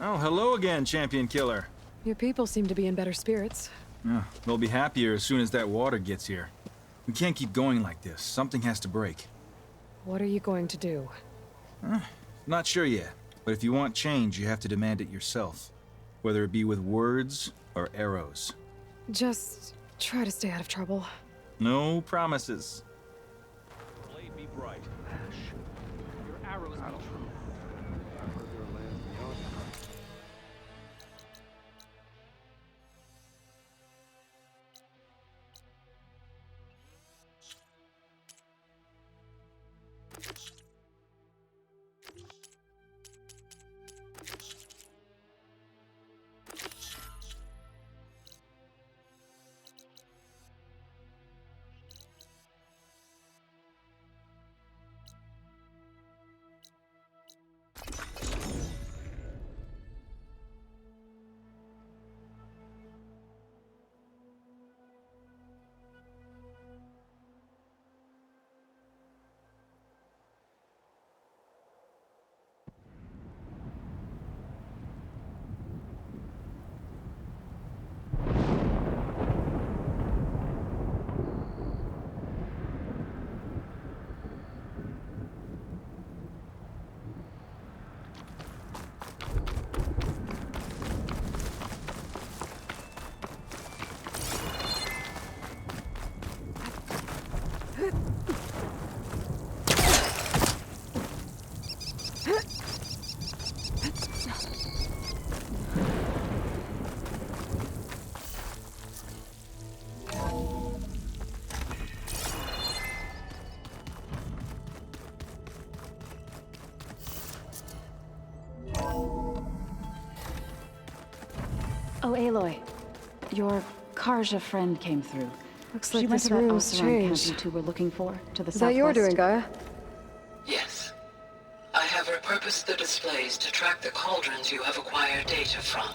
Oh, hello again, champion killer. Your people seem to be in better spirits. They'll be happier as soon as that water gets here. We can't keep going like this. Something has to break. What are you going to do? Not sure yet, but if you want change, you have to demand it yourself. Whether it be with words or arrows. Just try to stay out of trouble. No promises. Blade be bright. Ash. Your arrows be true. Oh, Aloy. Your Karja friend came through. Looks like She went this to that room's Oseram camp changed. you two were looking for, to the Is that your doing, Gaia? Yes. I have repurposed the displays to track the cauldrons you have acquired data from.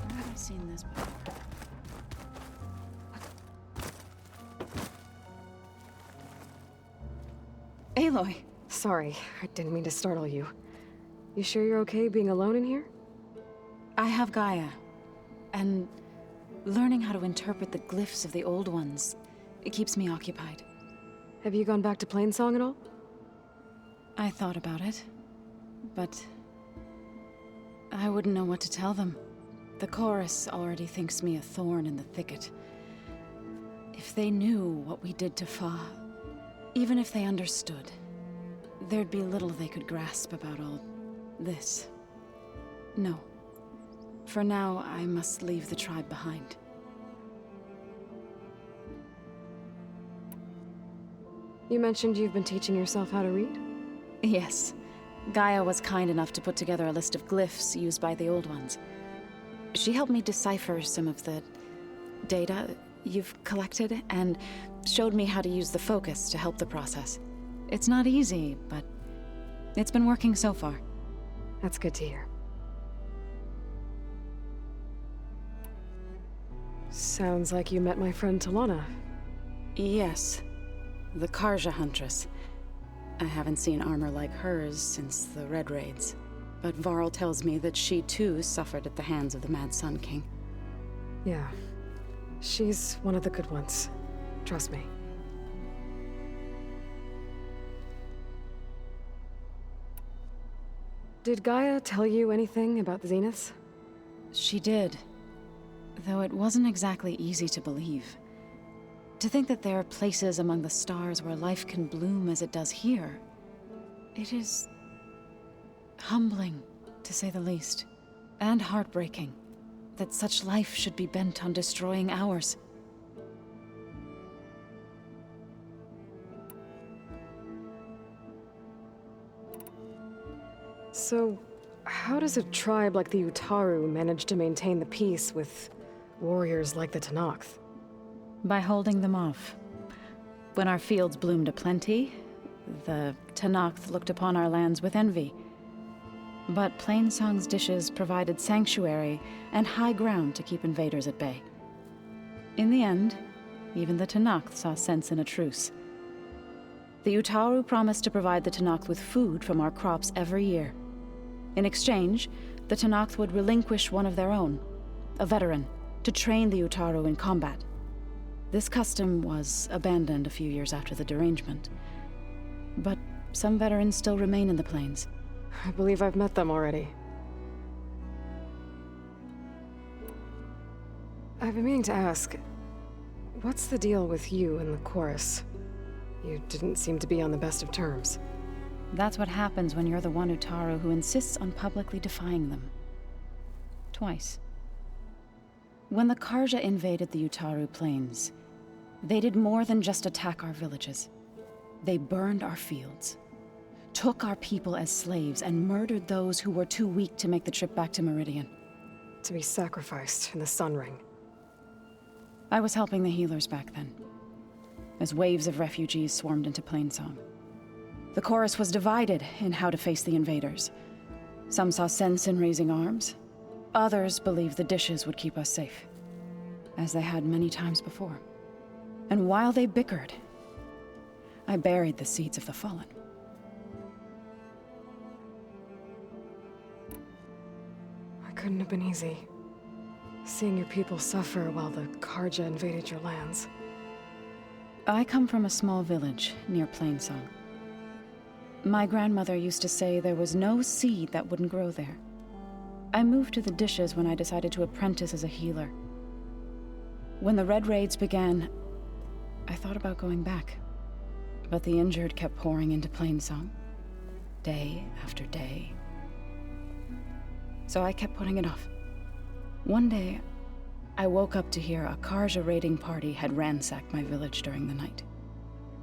Where have I seen this before? Aloy! Sorry, I didn't mean to startle you. You sure you're okay being alone in here? I have Gaia. And learning how to interpret the glyphs of the old ones, it keeps me occupied. Have you gone back to Plainsong at all? I thought about it, but I wouldn't know what to tell them. The chorus already thinks me a thorn in the thicket. If they knew what we did to Fa, even if they understood, there'd be little they could grasp about all this. No. For now, I must leave the tribe behind. You mentioned you've been teaching yourself how to read? Yes. Gaia was kind enough to put together a list of glyphs used by the old ones. She helped me decipher some of the data you've collected, and showed me how to use the focus to help the process. It's not easy, but it's been working so far. That's good to hear. Sounds like you met my friend Talana. Yes. The Karja Huntress. I haven't seen armor like hers since the Red Raids. But Varl tells me that she too suffered at the hands of the Mad Sun King. Yeah. She's one of the good ones. Trust me. Did Gaia tell you anything about the Zeniths? She did. Though it wasn't exactly easy to believe. To think that there are places among the stars where life can bloom as it does here. It is humbling, to say the least. And heartbreaking. that such life should be bent on destroying ours. So, how does a tribe like the Utaru manage to maintain the peace with warriors like the Tenakth? By holding them off. When our fields bloomed aplenty, the Tenakth looked upon our lands with envy. But Plainsong's dishes provided sanctuary and high ground to keep invaders at bay. In the end, even the Tenakth saw sense in a truce. The Utaru promised to provide the Tenakth with food from our crops every year. In exchange, the Tenakth would relinquish one of their own, a veteran, to train the Utaru in combat. This custom was abandoned a few years after the derangement. But some veterans still remain in the plains. I believe I've met them already. I've been meaning to ask, what's the deal with you and the chorus? You didn't seem to be on the best of terms. That's what happens when you're the one Utaru who insists on publicly defying them. Twice. When the Karja invaded the Utaru plains, they did more than just attack our villages. They burned our fields, took our people as slaves, and murdered those who were too weak to make the trip back to Meridian. To be sacrificed in the Sun Ring. I was helping the healers back then, as waves of refugees swarmed into Plainsong. The chorus was divided in how to face the invaders. Some saw sense in raising arms. Others believed the dishes would keep us safe, as they had many times before. And while they bickered, I buried the seeds of the fallen. It couldn't have been easy. Seeing your people suffer while the Karja invaded your lands. I come from a small village near Plainsong. My grandmother used to say there was no seed that wouldn't grow there. I moved to the dishes when I decided to apprentice as a healer. When the Red Raids began, I thought about going back. But the injured kept pouring into Plainsong, day after day. So I kept putting it off. One day, I woke up to hear a Karja raiding party had ransacked my village during the night.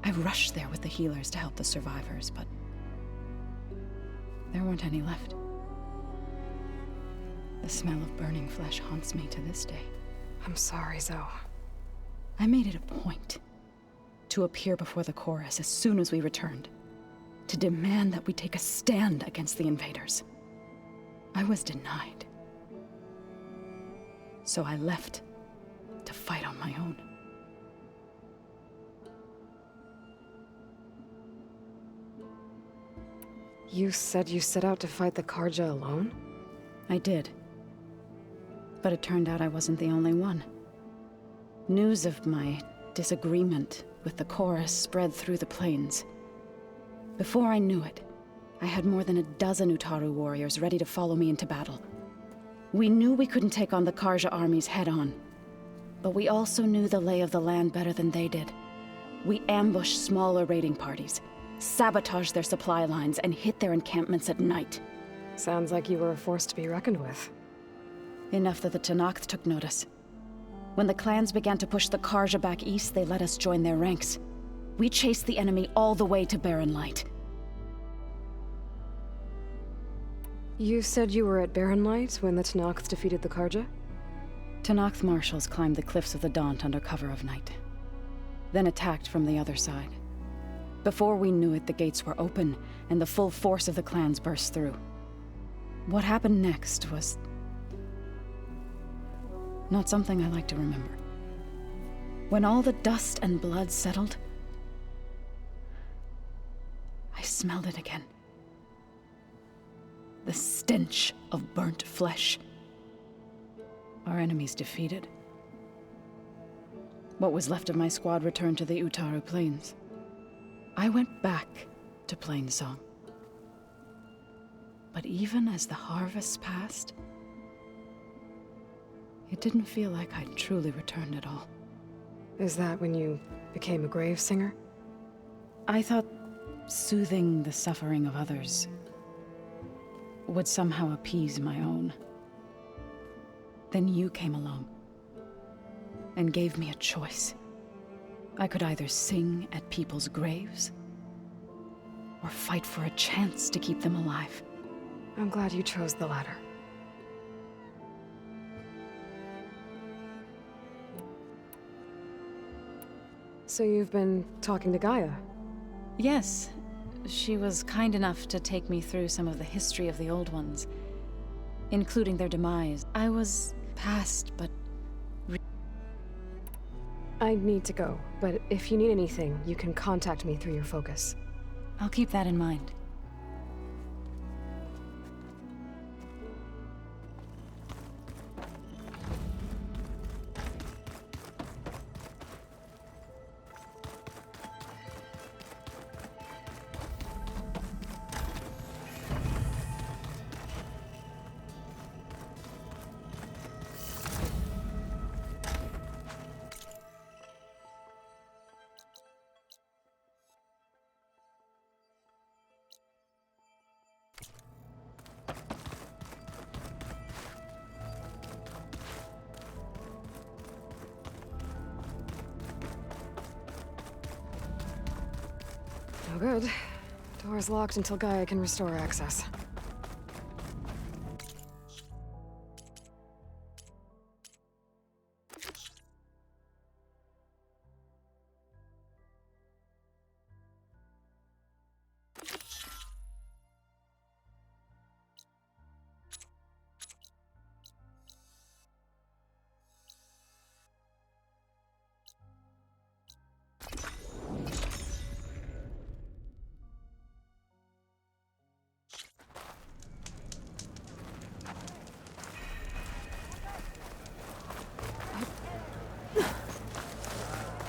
I rushed there with the healers to help the survivors, but there weren't any left. The smell of burning flesh haunts me to this day. I'm sorry, Zoe. I made it a point to appear before the chorus as soon as we returned, to demand that we take a stand against the invaders. I was denied. So I left to fight on my own. You said you set out to fight the Karja alone? I did. But it turned out I wasn't the only one. News of my disagreement with the chorus spread through the plains. Before I knew it, I had more than a dozen Utaru warriors ready to follow me into battle. We knew we couldn't take on the Karja armies head-on, but we also knew the lay of the land better than they did. We ambushed smaller raiding parties, sabotaged their supply lines, and hit their encampments at night. Sounds like you were a force to be reckoned with. Enough that the Tenakth took notice. When the clans began to push the Karja back east, they let us join their ranks. We chased the enemy all the way to Barren Light. You said you were at Barren Light when the Tenakth defeated the Karja? Tenakth marshals climbed the cliffs of the Daunt under cover of night, then attacked from the other side. Before we knew it, the gates were open, and the full force of the clans burst through. What happened next was not something I like to remember. When all the dust and blood settled, I smelled it again. The stench of burnt flesh. Our enemies defeated. What was left of my squad returned to the Utaru Plains. I went back to Plainsong. But even as the harvest passed, it didn't feel like I'd truly returned at all. Is that when you became a grave singer? I thought soothing the suffering of others would somehow appease my own. Then you came along and gave me a choice. I could either sing at people's graves or fight for a chance to keep them alive. I'm glad you chose the latter. So you've been talking to Gaia? Yes, she was kind enough to take me through some of the history of the Old Ones, including their demise. I was past, but I need to go, but if you need anything, you can contact me through your focus. I'll keep that in mind. No good. Door's locked until Gaia can restore access.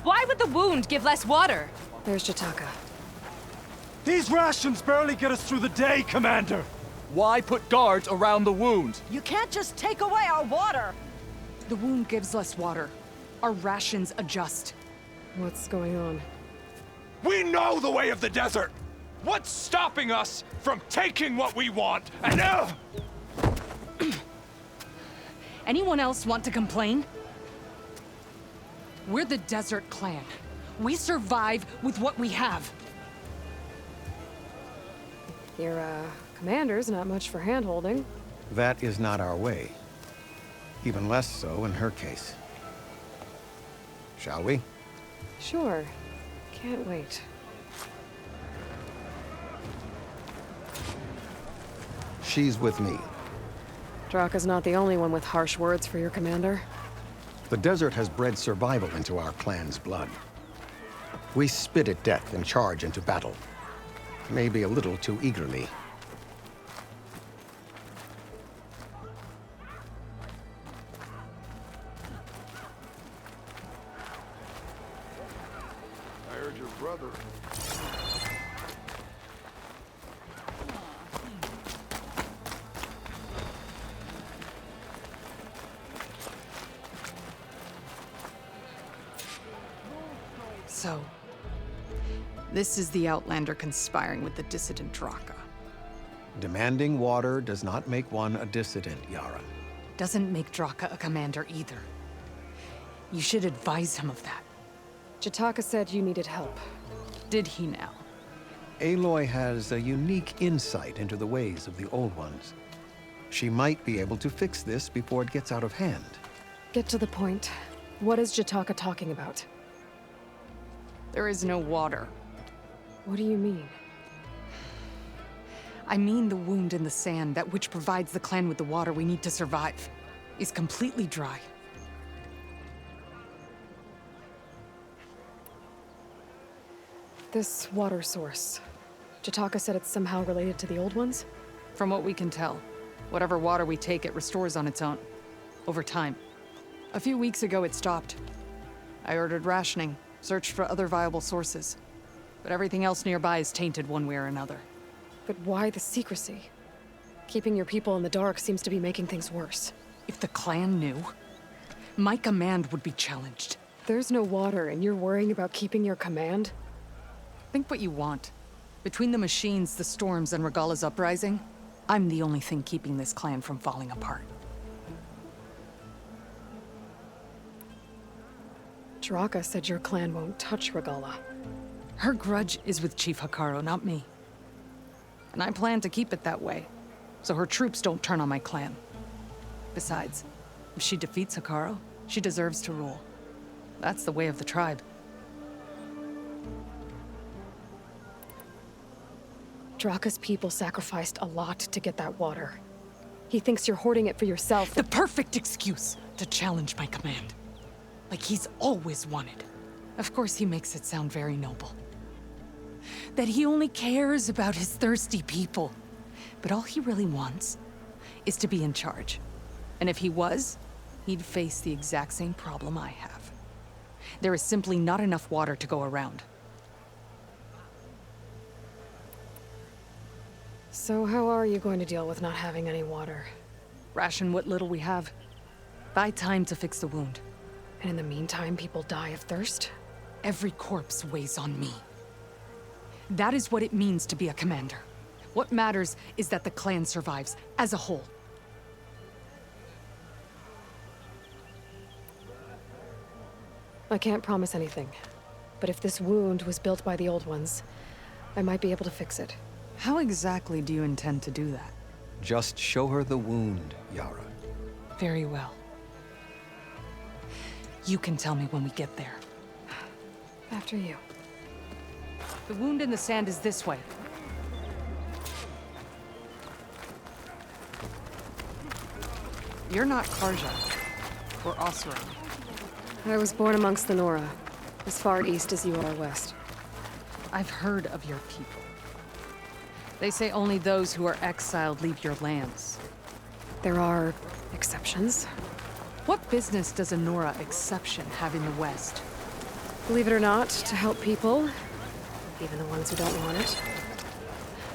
Why would the wound give less water? There's Jataka. These rations barely get us through the day, Commander! Why put guards around the wound? You can't just take away our water! The wound gives less water. Our rations adjust. What's going on? We know the way of the desert! What's stopping us from taking what we want and Anyone else want to complain? We're the Desert Clan. We survive with what we have. Your, commander's not much for hand-holding. That is not our way. Even less so in her case. Shall we? Sure. Can't wait. She's with me. Draka's not the only one with harsh words for your commander. The desert has bred survival into our clan's blood. We spit at death and charge into battle. Maybe a little too eagerly. I heard your brother. So, this is the Outlander conspiring with the dissident Draka. Demanding water does not make one a dissident, Yara. Doesn't make Draka a commander either. You should advise him of that. Jataka said you needed help. Did he now? Aloy has a unique insight into the ways of the Old Ones. She might be able to fix this before it gets out of hand. Get to the point. What is Jataka talking about? There is no water. What do you mean? I mean the wound in the sand, that which provides the clan with the water we need to survive, is completely dry. This water source. Jataka said it's somehow related to the Old Ones? From what we can tell, whatever water we take, it restores on its own. Over time. A few weeks ago, it stopped. I ordered rationing, searched for other viable sources. But everything else nearby is tainted one way or another. But why the secrecy? Keeping your people in the dark seems to be making things worse. If the clan knew, my command would be challenged. There's no water, and you're worrying about keeping your command? Think what you want. Between the machines, the storms, and Regala's uprising, I'm the only thing keeping this clan from falling apart. Draka said your clan won't touch Regala. Her grudge is with Chief Hikaru, not me. And I plan to keep it that way, so her troops don't turn on my clan. Besides, if she defeats Hikaru, she deserves to rule. That's the way of the tribe. Draka's people sacrificed a lot to get that water. He thinks you're hoarding it for yourself. The perfect excuse to challenge my command. Like he's always wanted. Of course he makes it sound very noble. That he only cares about his thirsty people. But all he really wants is to be in charge. And if he was, he'd face the exact same problem I have. There is simply not enough water to go around. So how are you going to deal with not having any water? Ration what little we have. Buy time to fix the wound. And in the meantime, people die of thirst? Every corpse weighs on me. That is what it means to be a commander. What matters is that the clan survives, as a whole. I can't promise anything. But if this wound was built by the old ones, I might be able to fix it. How exactly do you intend to do that? Just show her the wound, Yara. Very well. You can tell me when we get there. After you. The wound in the sand is this way. You're not Karja, or Osram. I was born amongst the Nora, as far east as you are west. I've heard of your people. They say only those who are exiled leave your lands. There are exceptions. What business does a Nora exception have in the West? Believe it or not, to help people, even the ones who don't want it.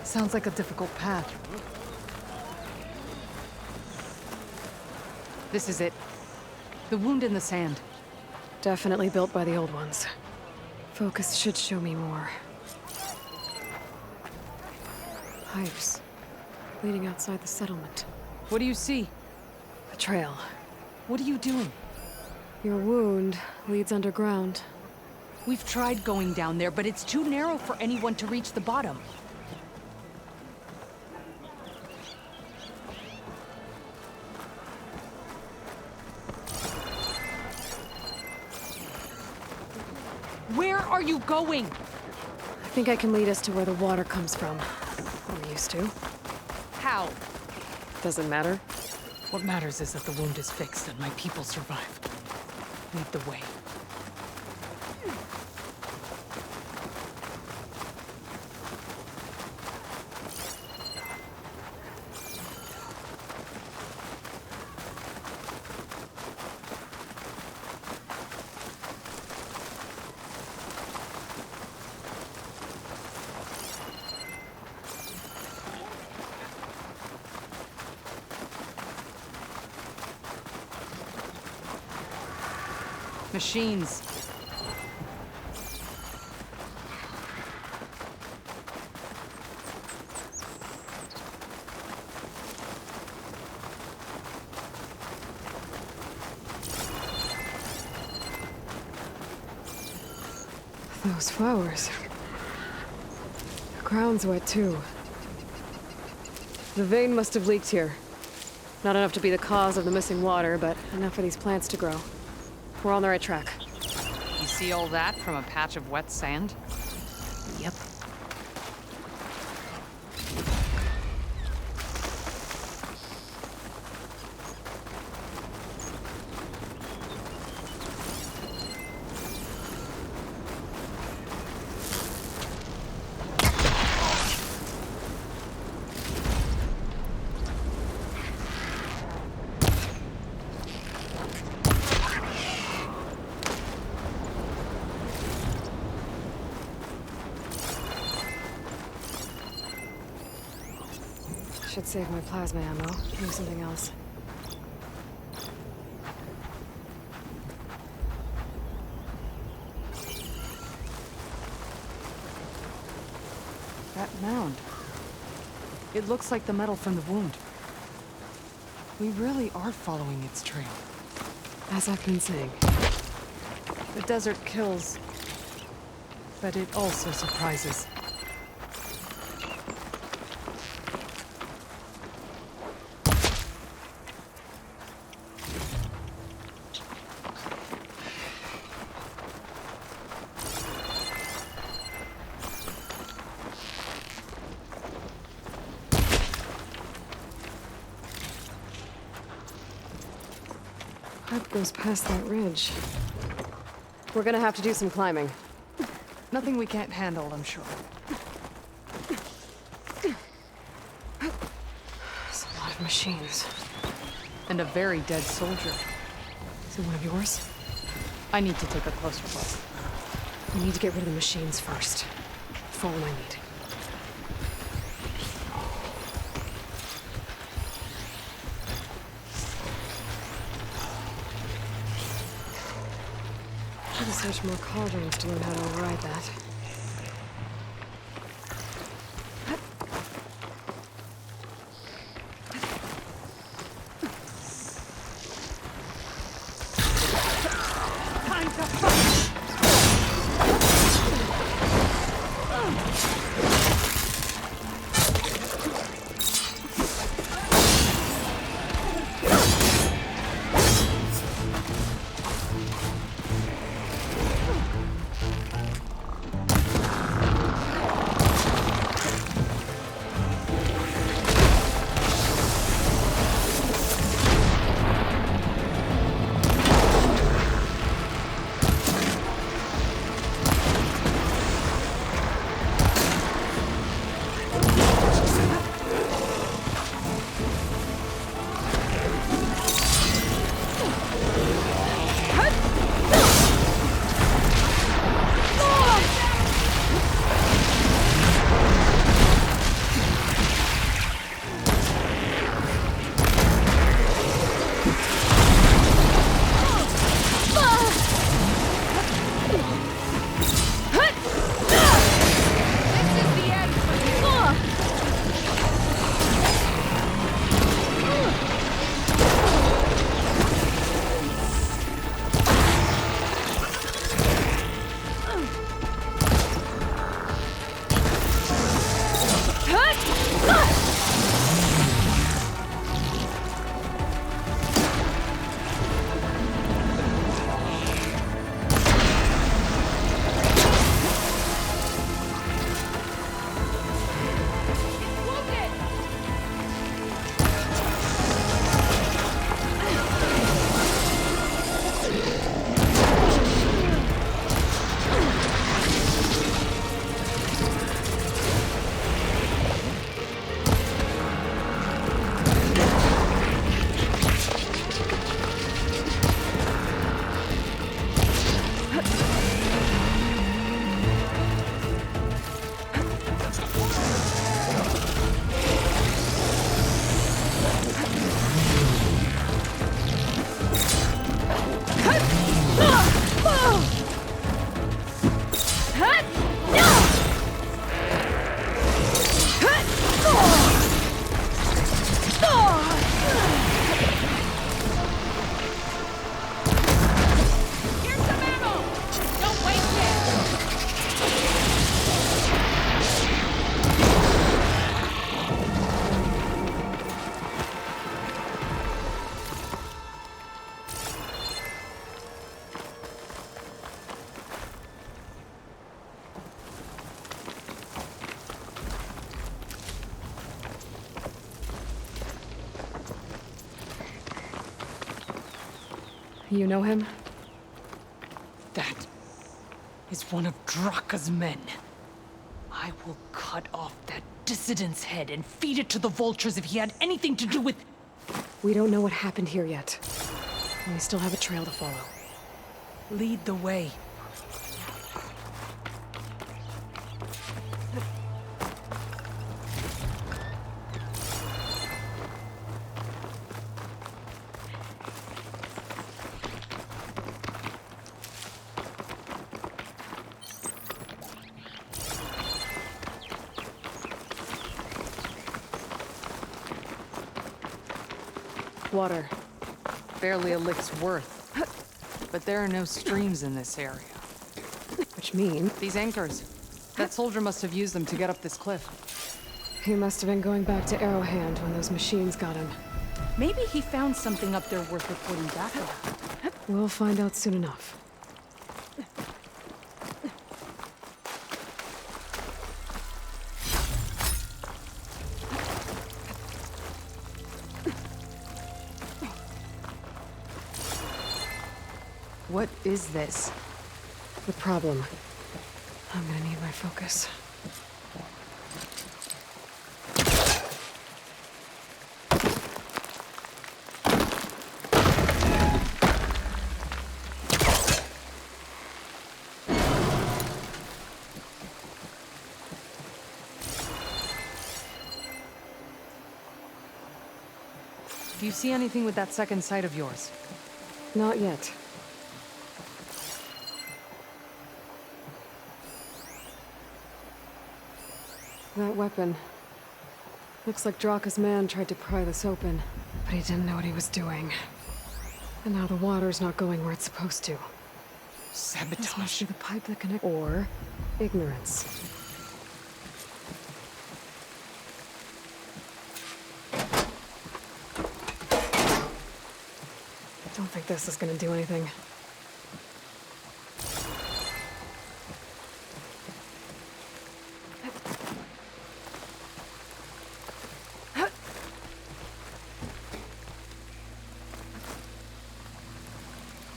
Sounds like a difficult path. This is it. The wound in the sand. Definitely built by the old ones. Focus should show me more. Pipes. Leading outside the settlement. What do you see? A trail. What are you doing? Your wound leads underground. We've tried going down there, but it's too narrow for anyone to reach the bottom. Where are you going? I think I can lead us to where the water comes from. Or used to. How? Doesn't matter. What matters is that the wound is fixed and my people survive. Lead the way. Machines. Those flowers. The ground's wet too. The vein must have leaked here. Not enough to be the cause of the missing water, but enough for these plants to grow. We're on the right track. You see all that from a patch of wet sand? Yep. Should save my plasma ammo. Do something else. That mound. It looks like the metal from the wound. We really are following its trail. As I've been saying. The desert kills, but it also surprises. Pipe goes past that ridge. We're gonna have to do some climbing. Nothing we can't handle, I'm sure. There's a lot of machines. And a very dead soldier. Is it one of yours? I need to take a closer look. We need to get rid of the machines first. Follow my lead. I gotta search more cauldrons to learn how to override that. You know him? That is one of Draka's men. I will cut off that dissident's head and feed it to the vultures if he had anything to do with... We don't know what happened here yet. And we still have a trail to follow. Lead the way. Water. Barely a lick's worth. but there are no streams in this area. Which mean These anchors. That soldier must have used them to get up this cliff. he must have been going back to Arrowhand when those machines got him. Maybe he found something up there worth reporting back about. We'll find out soon enough. What is this? The problem. I'm gonna need my focus. Do you see anything with that second sight of yours? Not yet. That weapon. Looks like Draka's man tried to pry this open, but he didn't know what he was doing. And now the water's not going where it's supposed to. This must Sabotage. be the pipe that connects. Or ignorance. I don't think this is gonna do anything.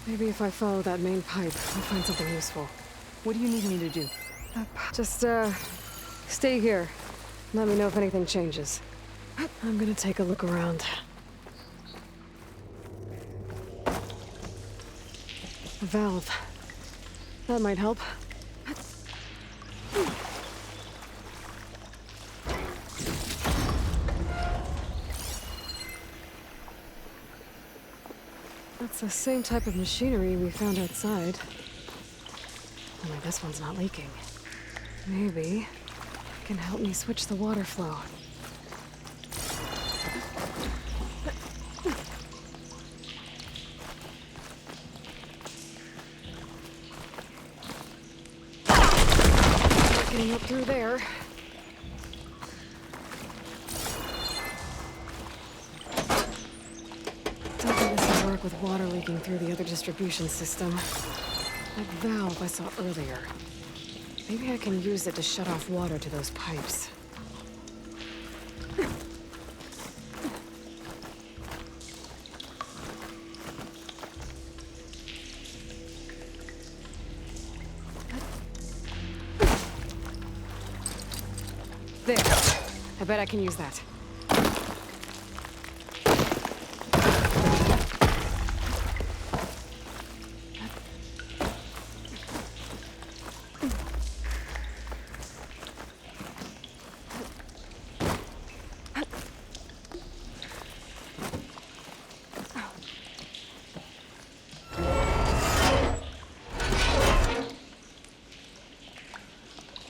Maybe if I follow that main pipe, I'll find something useful. What do you need me to do? Just, stay here. Let me know if anything changes. I'm gonna take a look around. A valve. That might help. That's the same type of machinery we found outside. Only this one's not leaking. Maybe it can help me switch the water flow. Not getting up through there. Don't think this will work with water leaking through the other distribution system. That valve I saw earlier. Maybe I can use it to shut off water to those pipes. There. I bet I can use that.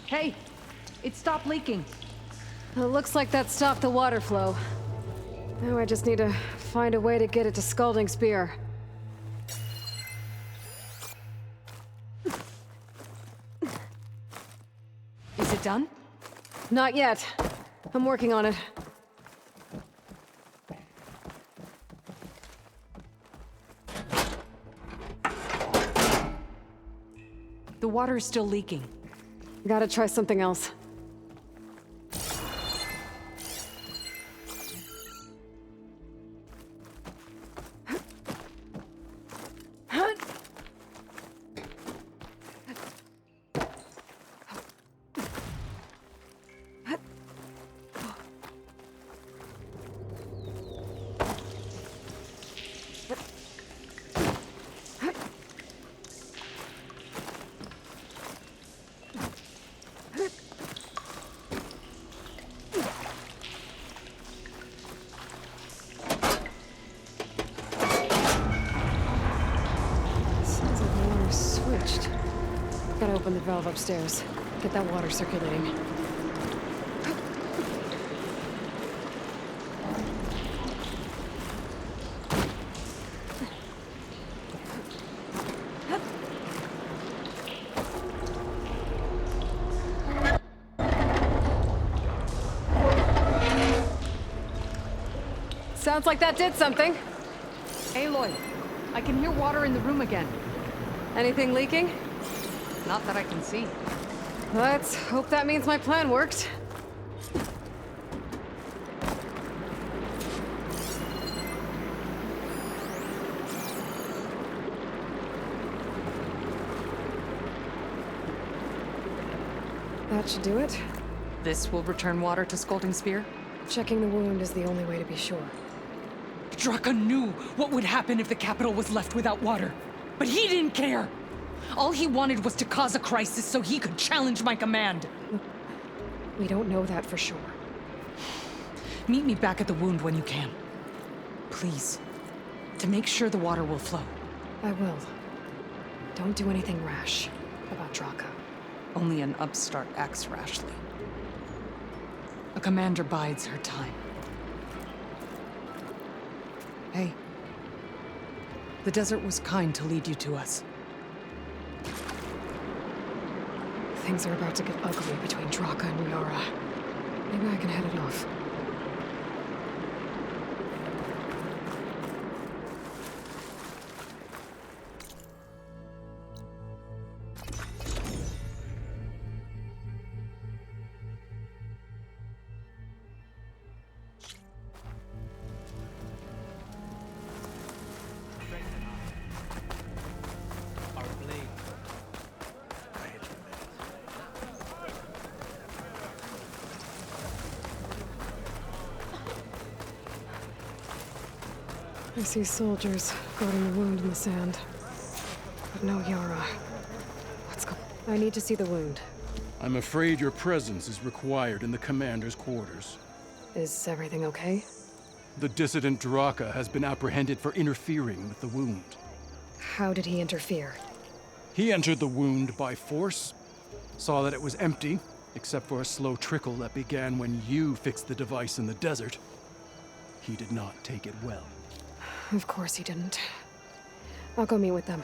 Hey, it stopped leaking. It looks like that stopped the water flow. Now I just need to find a way to get it to Scalding Spear. Is it done? Not yet. I'm working on it. The water is still leaking. Gotta try something else. Sounds like the water's switched. Gotta open the valve upstairs. Get that water circulating. Sounds like that did something. Aloy, I can hear water in the room again. Anything leaking? Not that I can see. Let's hope that means my plan worked. That should do it. This will return water to Scalding Spear? Checking the wound is the only way to be sure. Draka knew what would happen if the capital was left without water. But he didn't care! All he wanted was to cause a crisis so he could challenge my command. We don't know that for sure. Meet me back at the wound when you can. Please. To make sure the water will flow. I will. Don't do anything rash about Draka. Only an upstart acts rashly. A commander bides her time. Hey. The desert was kind to lead you to us. Things are about to get ugly between Draka and Yara. Maybe I can head it off. I see soldiers guarding the wound in the sand. But no Yara. Let's go. I need to see the wound. I'm afraid your presence is required in the commander's quarters. Is everything okay? The dissident Draka has been apprehended for interfering with the wound. How did he interfere? He entered the wound by force, saw that it was empty, except for a slow trickle that began when you fixed the device in the desert. He did not take it well. Of course he didn't. I'll go meet with them.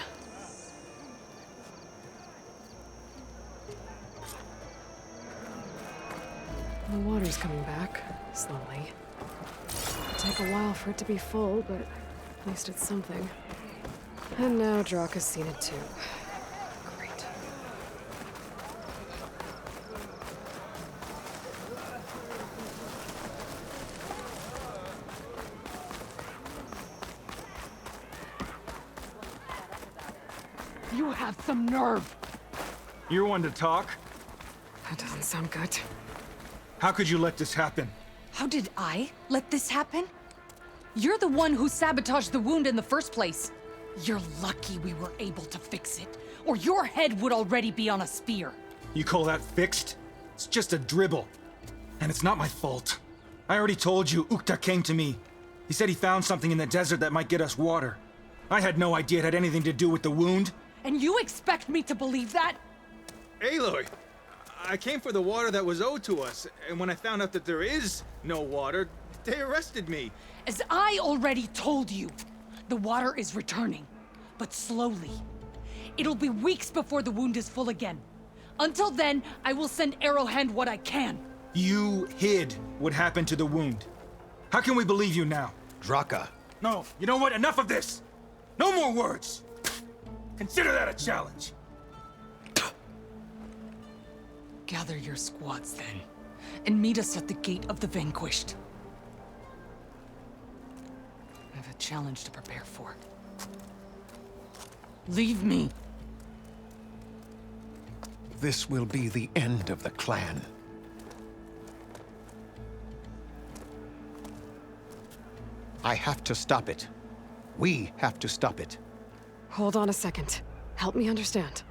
The water's coming back, slowly. It'll take a while for it to be full, but at least it's something. And now Draka's seen it too. Great. You have some nerve! You're one to talk? That doesn't sound good. How could you let this happen? How did I let this happen? You're the one who sabotaged the wound in the first place. You're lucky we were able to fix it, or your head would already be on a spear. You call that fixed? It's just a dribble. And it's not my fault. I already told you, Ukta came to me. He said he found something in the desert that might get us water. I had no idea it had anything to do with the wound. And you expect me to believe that? Aloy, I came for the water that was owed to us, and when I found out that there is no water, they arrested me. As I already told you, the water is returning, but slowly. It'll be weeks before the wound is full again. Until then, I will send Arrowhand what I can. You hid what happened to the wound. How can we believe you now? Draka. No, you know what? Enough of this! No more words! Consider that a challenge. Gather your squads then, and meet us at the Gate of the Vanquished. I have a challenge to prepare for. Leave me. This will be the end of the clan. I have to stop it. We have to stop it. Hold on a second. Help me understand.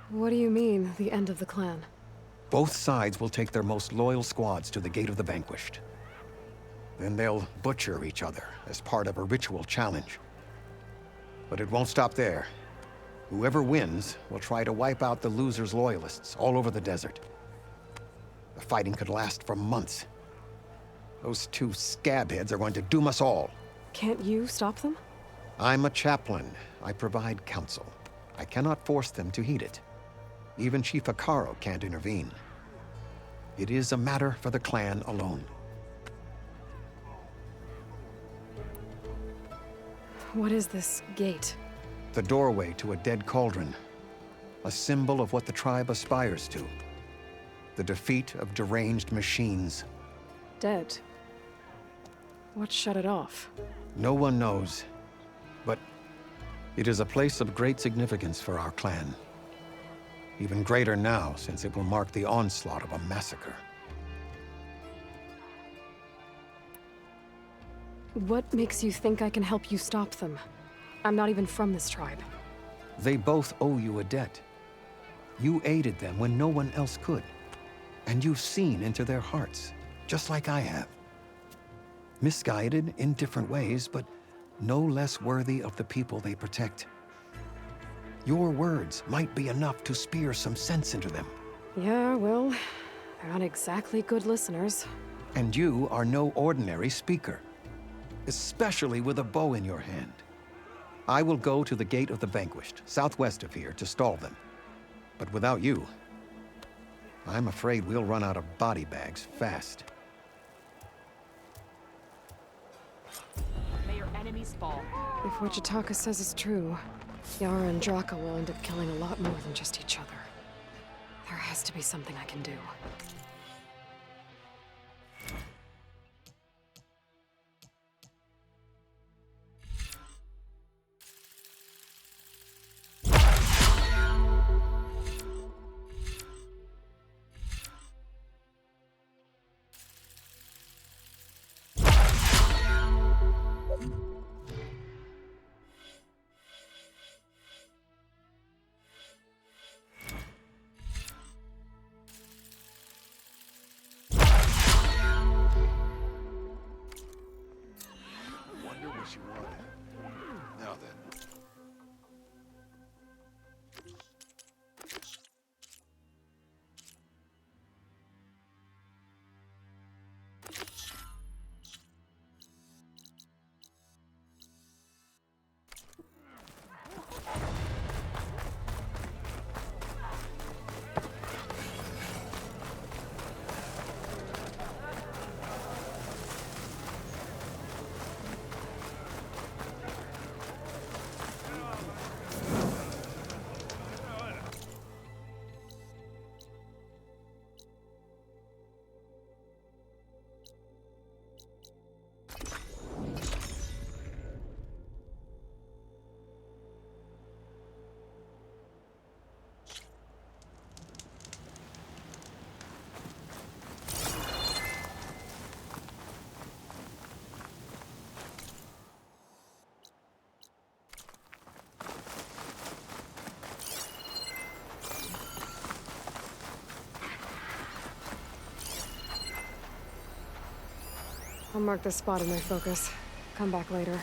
What do you mean, the end of the clan? Both sides will take their most loyal squads to the Gate of the Vanquished. Then they'll butcher each other as part of a ritual challenge. But it won't stop there. Whoever wins will try to wipe out the loser's loyalists all over the desert. The fighting could last for months. Those two scabheads are going to doom us all. Can't you stop them? I'm a chaplain. I provide counsel. I cannot force them to heed it. Even Chief Akaro can't intervene. It is a matter for the clan alone. What is this gate? The doorway to a dead cauldron. A symbol of what the tribe aspires to. The defeat of deranged machines. Dead. What shut it off? No one knows, but it is a place of great significance for our clan. Even greater now, since it will mark the onslaught of a massacre. What makes you think I can help you stop them? I'm not even from this tribe. They both owe you a debt. You aided them when no one else could. And you've seen into their hearts, just like I have. Misguided in different ways, but no less worthy of the people they protect. Your words might be enough to spear some sense into them. Yeah, well, they're not exactly good listeners. And you are no ordinary speaker, especially with a bow in your hand. I will go to the Gate of the Vanquished, southwest of here, to stall them. But without you, I'm afraid we'll run out of body bags fast. May your enemies fall. If what Jataka says is true, Yara and Draka will end up killing a lot more than just each other. There has to be something I can do. I'll mark this spot in my focus. Come back later.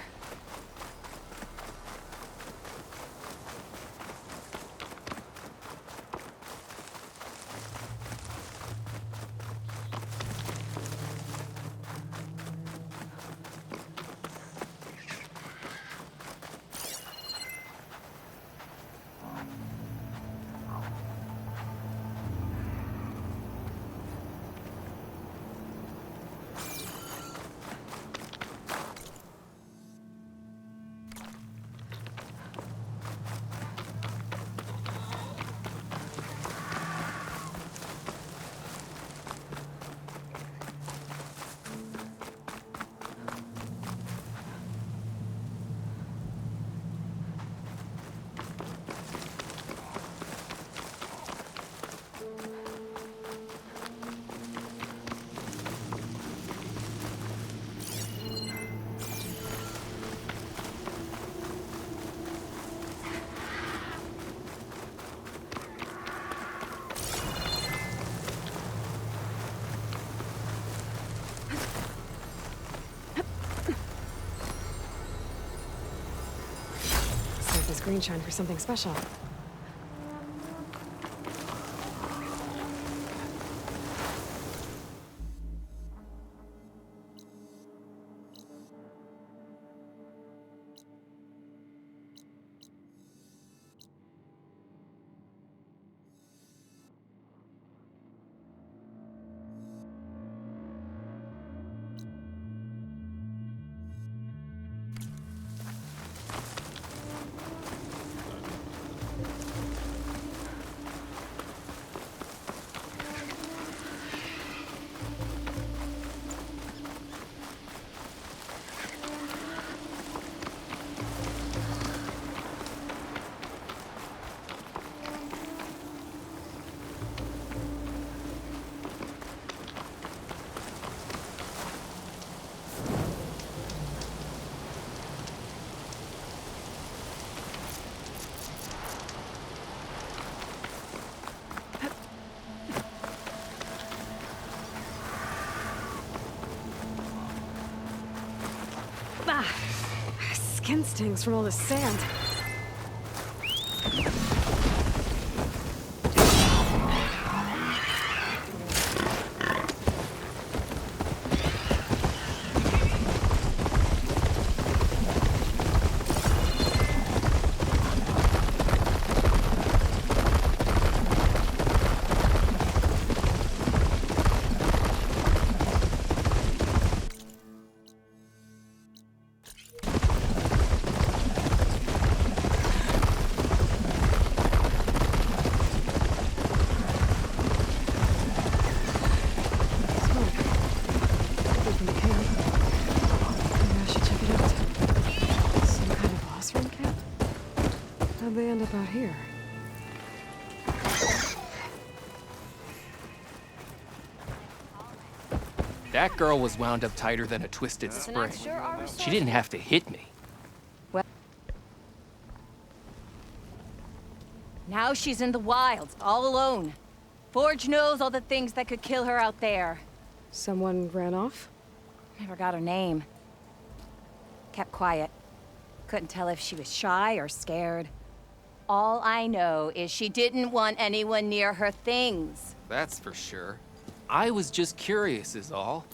This green shine for something special. Ah, skin stings from all this sand. How'd they end up out here? That girl was wound up tighter than a twisted spring. She didn't have to hit me. Now she's in the wilds, all alone. Forge knows all the things that could kill her out there. Someone ran off? Never got her name. Kept quiet. Couldn't tell if she was shy or scared. All I know is she didn't want anyone near her things. That's for sure. I was just curious is all.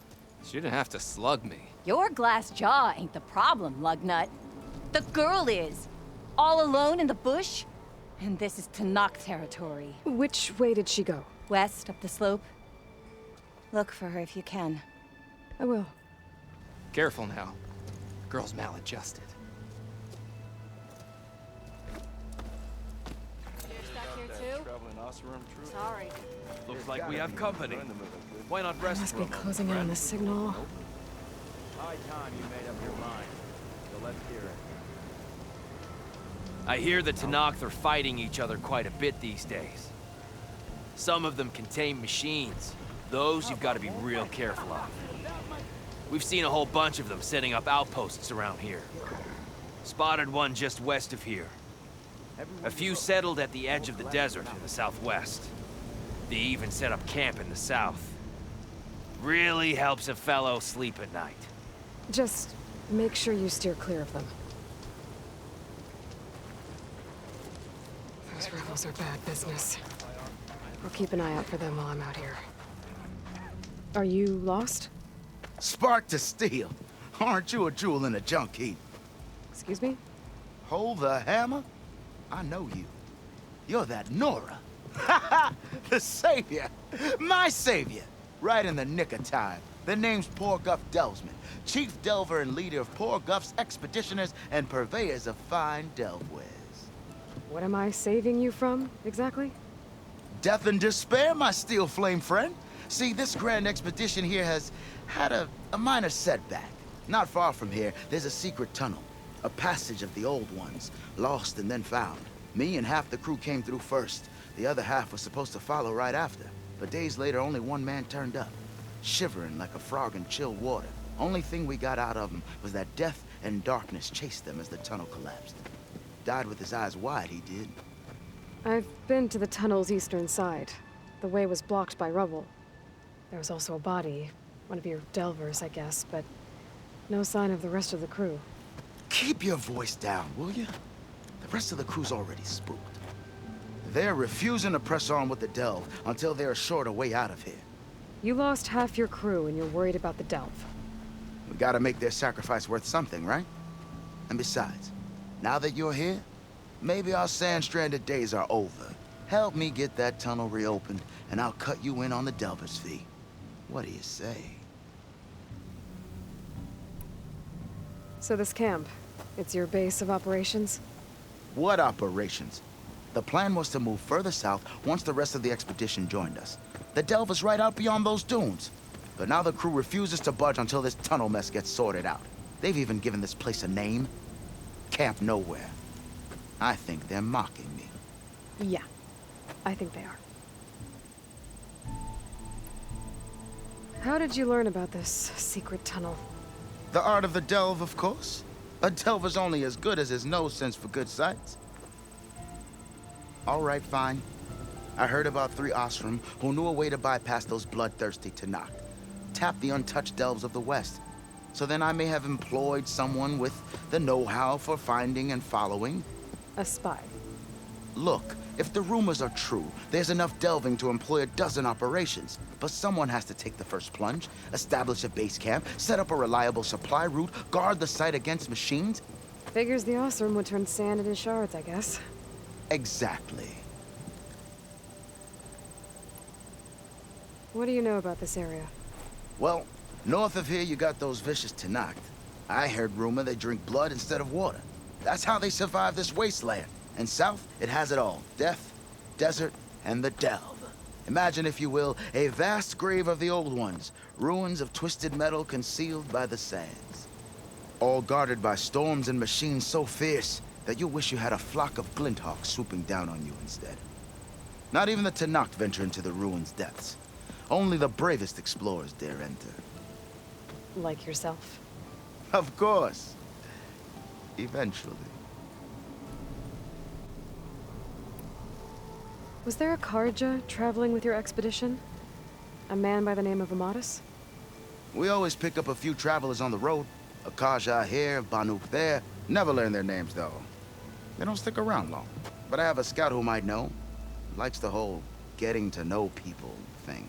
She didn't have to slug me. Your glass jaw ain't the problem, lugnut. The girl is. All alone in the bush. And this is Tanakh territory. Which way did she go? West, up the slope. Look for her if you can. I will. Careful now. Girl's maladjusted. Sorry. Looks like we have company. Why not rest Must for a be moment, closing in on friend? the signal. High time you made up your mind. So let's hear it. I hear the Tanakh are fighting each other quite a bit these days. Some of them contain machines. Those you've got to be real careful of. We've seen a whole bunch of them setting up outposts around here. Spotted one just west of here. A few settled at the edge of the desert in the southwest. They even set up camp in the south. Really helps a fellow sleep at night. Just make sure you steer clear of them. Those rebels are bad business. I'll keep an eye out for them while I'm out here. Are you lost? Spark to steel. Aren't you a jewel in a junk heap? Excuse me? Hold the hammer? I know you. You're that Nora. Ha ha! The savior! My savior! Right in the nick of time. The name's Poor Guff Delvesman, chief delver and leader of Poor Guff's expeditioners and purveyors of fine delvewares. What am I saving you from, exactly? Death and despair, my steel flame friend. See, this grand expedition here has had a minor setback. Not far from here, there's a secret tunnel. A passage of the old ones, lost and then found. Me and half the crew came through first. The other half was supposed to follow right after. But days later, only one man turned up, shivering like a frog in chill water. Only thing we got out of him was that death and darkness chased them as the tunnel collapsed. Died with his eyes wide, he did. I've been to the tunnel's eastern side. The way was blocked by rubble. There was also a body, one of your delvers, I guess, but no sign of the rest of the crew. Keep your voice down, will you? The rest of the crew's already spooked. They're refusing to press on with the delve until they're assured a way out of here. You lost half your crew and you're worried about the delve. We gotta make their sacrifice worth something, right? And besides, now that you're here, maybe our sand-stranded days are over. Help me get that tunnel reopened, and I'll cut you in on the delver's fee. What do you say? So this camp, it's your base of operations? What operations? The plan was to move further south once the rest of the expedition joined us. The delve is right out beyond those dunes. But now the crew refuses to budge until this tunnel mess gets sorted out. They've even given this place a name. Camp Nowhere. I think they're mocking me. Yeah, I think they are. How did you learn about this secret tunnel? The art of the delve, of course. A delver's only as good as his nose sense for good sights. All right, fine. I heard about 3 Osram who knew a way to bypass those bloodthirsty Tanakh. Tap the untouched delves of the West. So then I may have employed someone with the know-how for finding and following. A spy. Look, if the rumors are true, there's enough delving to employ a dozen operations. But someone has to take the first plunge, establish a base camp, set up a reliable supply route, guard the site against machines. Figures the Osram would turn sand into shards, I guess. Exactly. What do you know about this area? Well, north of here you got those vicious Tenakth. I heard rumor they drink blood instead of water. That's how they survive this wasteland. And south, it has it all. Death, desert, and the delve. Imagine, if you will, a vast grave of the old ones. Ruins of twisted metal concealed by the sands. All guarded by storms and machines so fierce that you wish you had a flock of glinthawks swooping down on you instead. Not even the Tenakth venture into the ruins' depths. Only the bravest explorers dare enter. Like yourself. Of course. Eventually. Was there a Karja traveling with your expedition? A man by the name of Amatis? We always pick up a few travelers on the road. A Karja here, Banuk there. Never learn their names, though. They don't stick around long. But I have a scout who might know. Likes the whole getting to know people thing.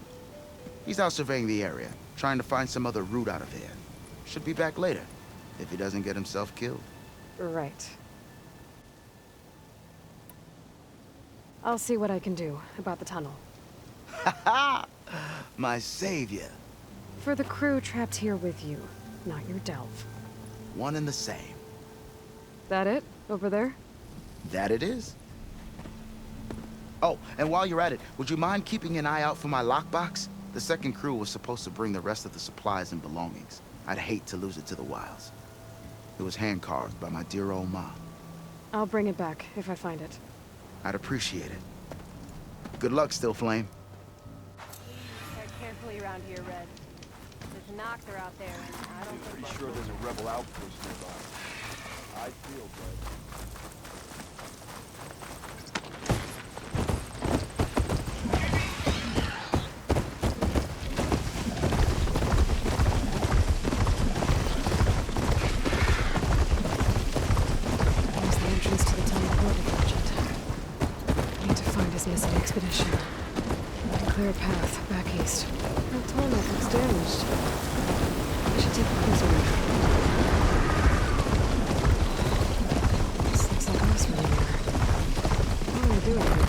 He's out surveying the area, trying to find some other route out of here. Should be back later, if he doesn't get himself killed. Right. I'll see what I can do about the tunnel. Ha ha! My savior. For the crew trapped here with you, not your delve. One and the same. That it? Over there? That it is. Oh, and while you're at it, would you mind keeping an eye out for my lockbox? The second crew was supposed to bring the rest of the supplies and belongings. I'd hate to lose it to the wilds. It was hand-carved by my dear old ma. I'll bring it back if I find it. I'd appreciate it. Good luck, Still Flame. Tread carefully around here, Red. The Tenakth are out there, and I don't think... Pretty sure there's a rebel outpost nearby. I feel good. There's the entrance to the tunnel border project. Need to find his missing expedition. Clear a path back east. That tunnel looks damaged. I should take a closer look. This looks like us from here. What are we doing here?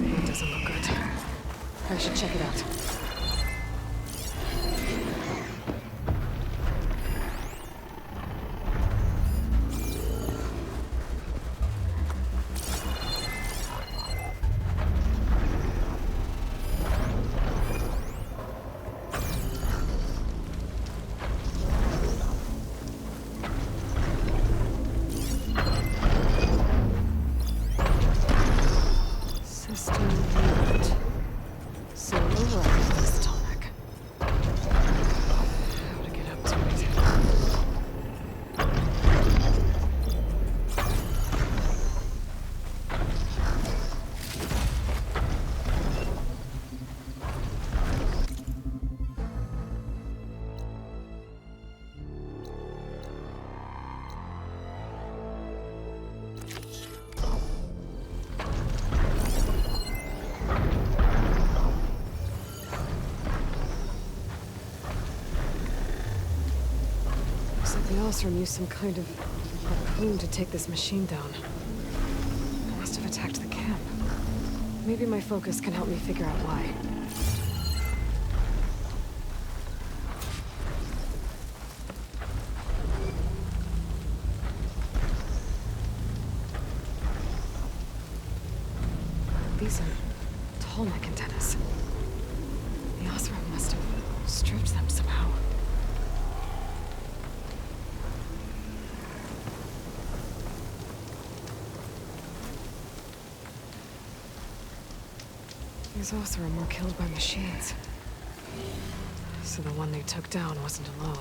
It doesn't look good. I should check it out. System unit. So override this tonic. How to get up to it. Looks like the Osram used some kind of harpoon to take this machine down. It must have attacked the camp. Maybe my focus can help me figure out why. These are tall neck antennas. must have stripped them somehow. These Oseram were killed by machines. So the one they took down wasn't alone.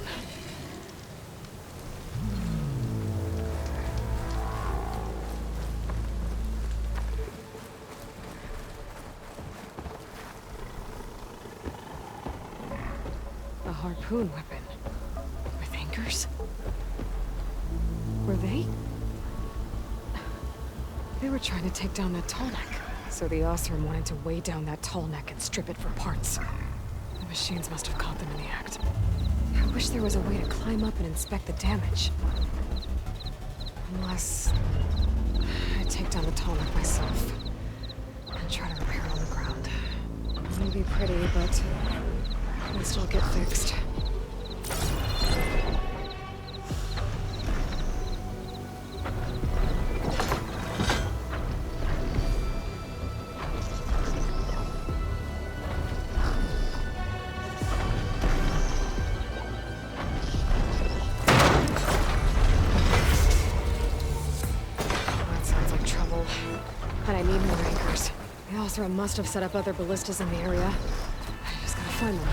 A harpoon weapon. With anchors? Were they? They were trying to take down that tall neck. So the Oseram wanted to weigh down that tall neck and strip it for parts. The machines must have caught them in the act. I wish there was a way to climb up and inspect the damage. Unless... I take down the tall neck myself. And try to repair it on the ground. It won't be pretty, but... it'll still get fixed. Oseram must have set up other ballistas in the area. I just gotta find them.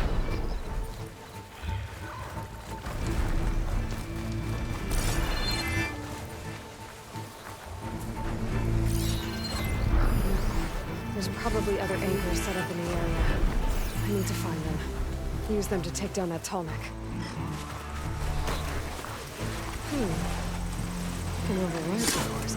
There's probably other anchors set up in the area. I need to find them. Use them to take down that tall neck. Can override the doors.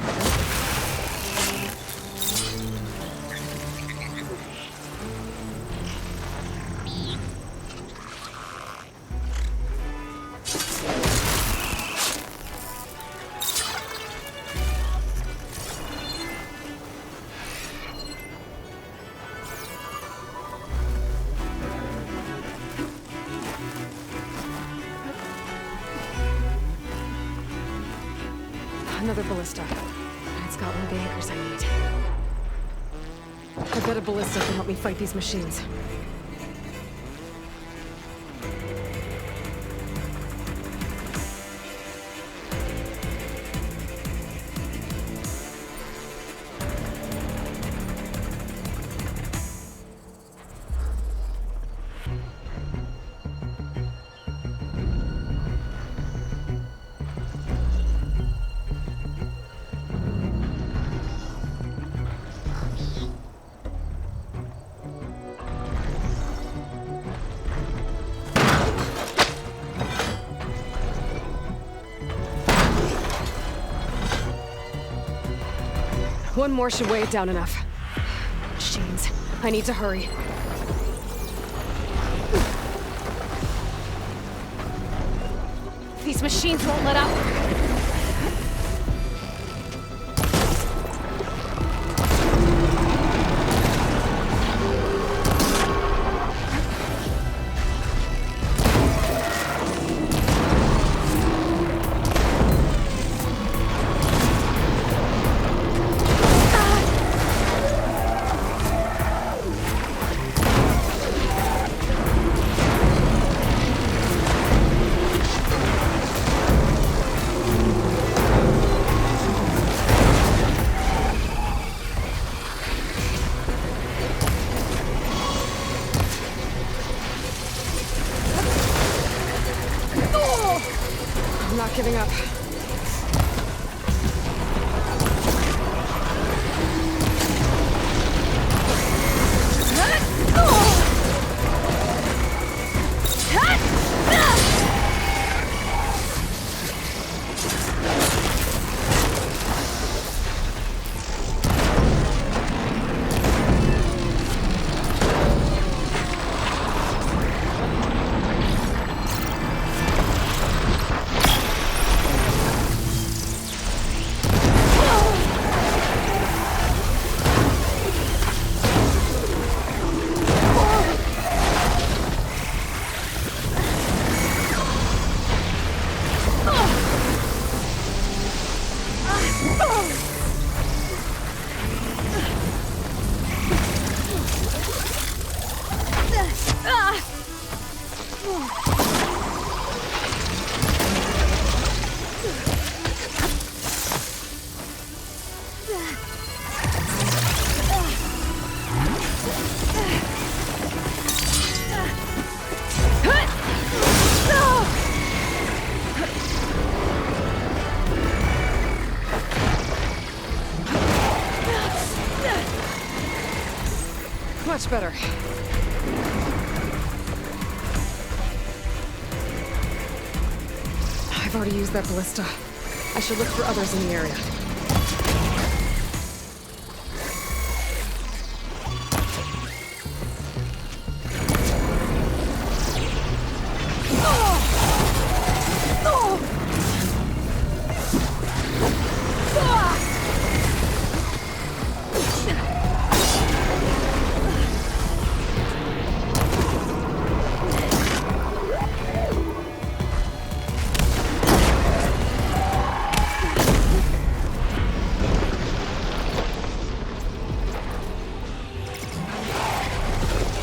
Another ballista. It's got one of the anchors I need. I bet a ballista can help me fight these machines. One more should weigh it down enough. Machines. I need to hurry. These machines won't let up. I'm not giving up. Much better. I've already used that ballista. I should look for others in the area.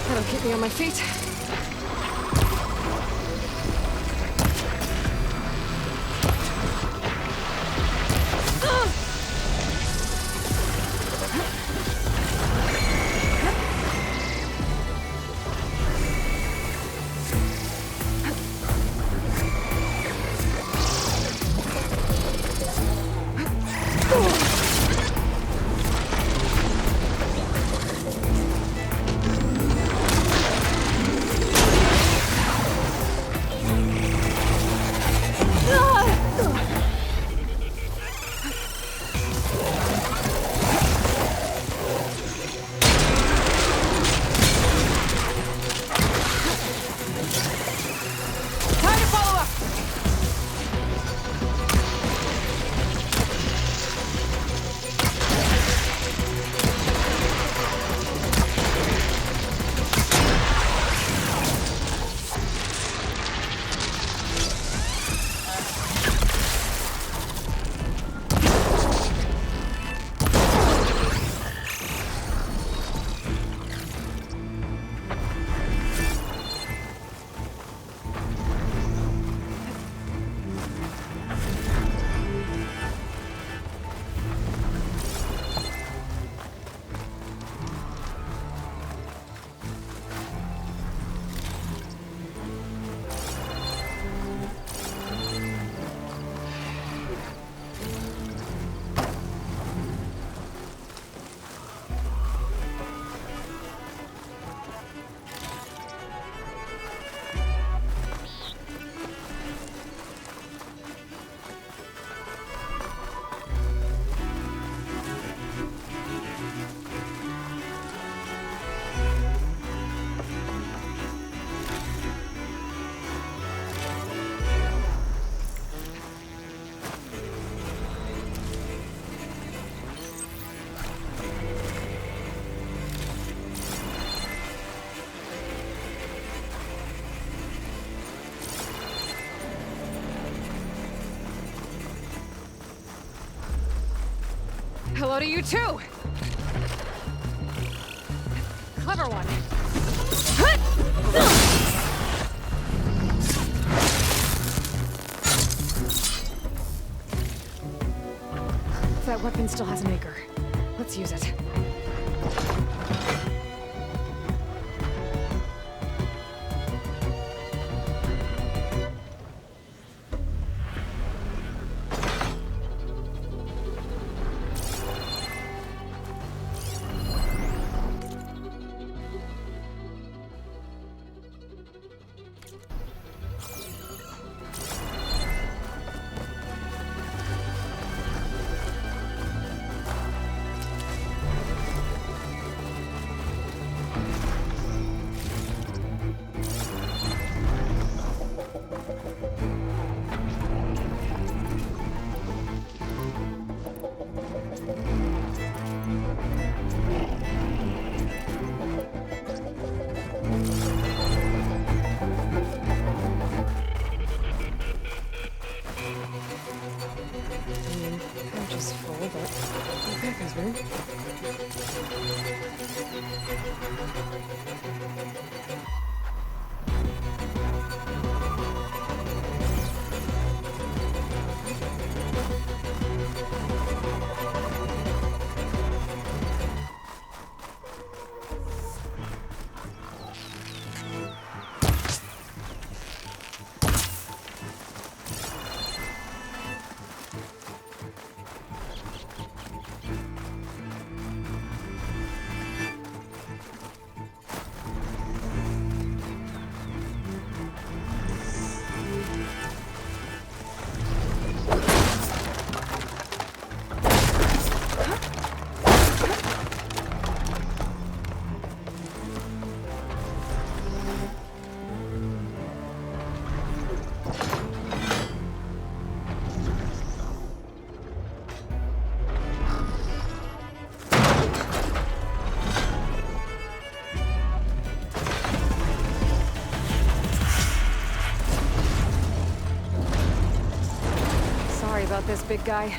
That'll keep me on my feet. Hello to you too! Clever one. That weapon still has an anchor. Let's use it. got this, big guy.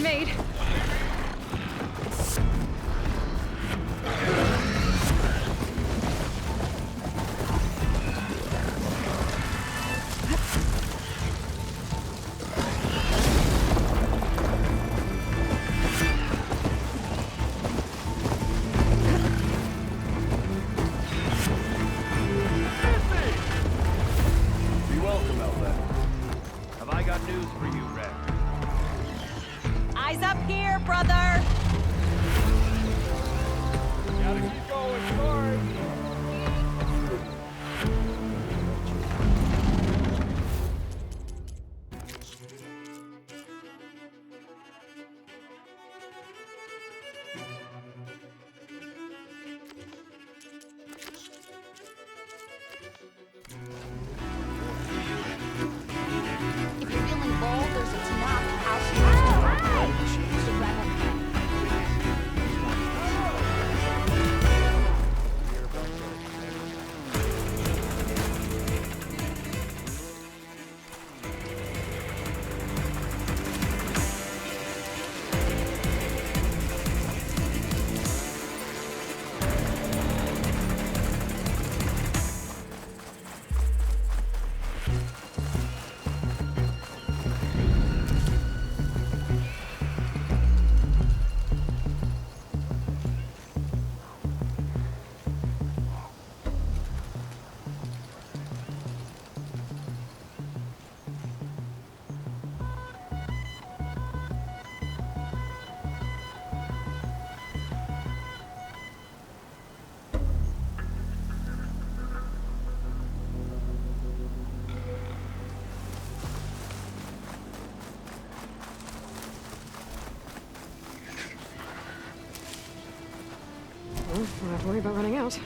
Made. Be welcome out there. Have I got news for you, Red? Eyes up here, brother! Gotta keep going, sorry. If you're feeling bold, there's a knock out here. don't have to worry about running out.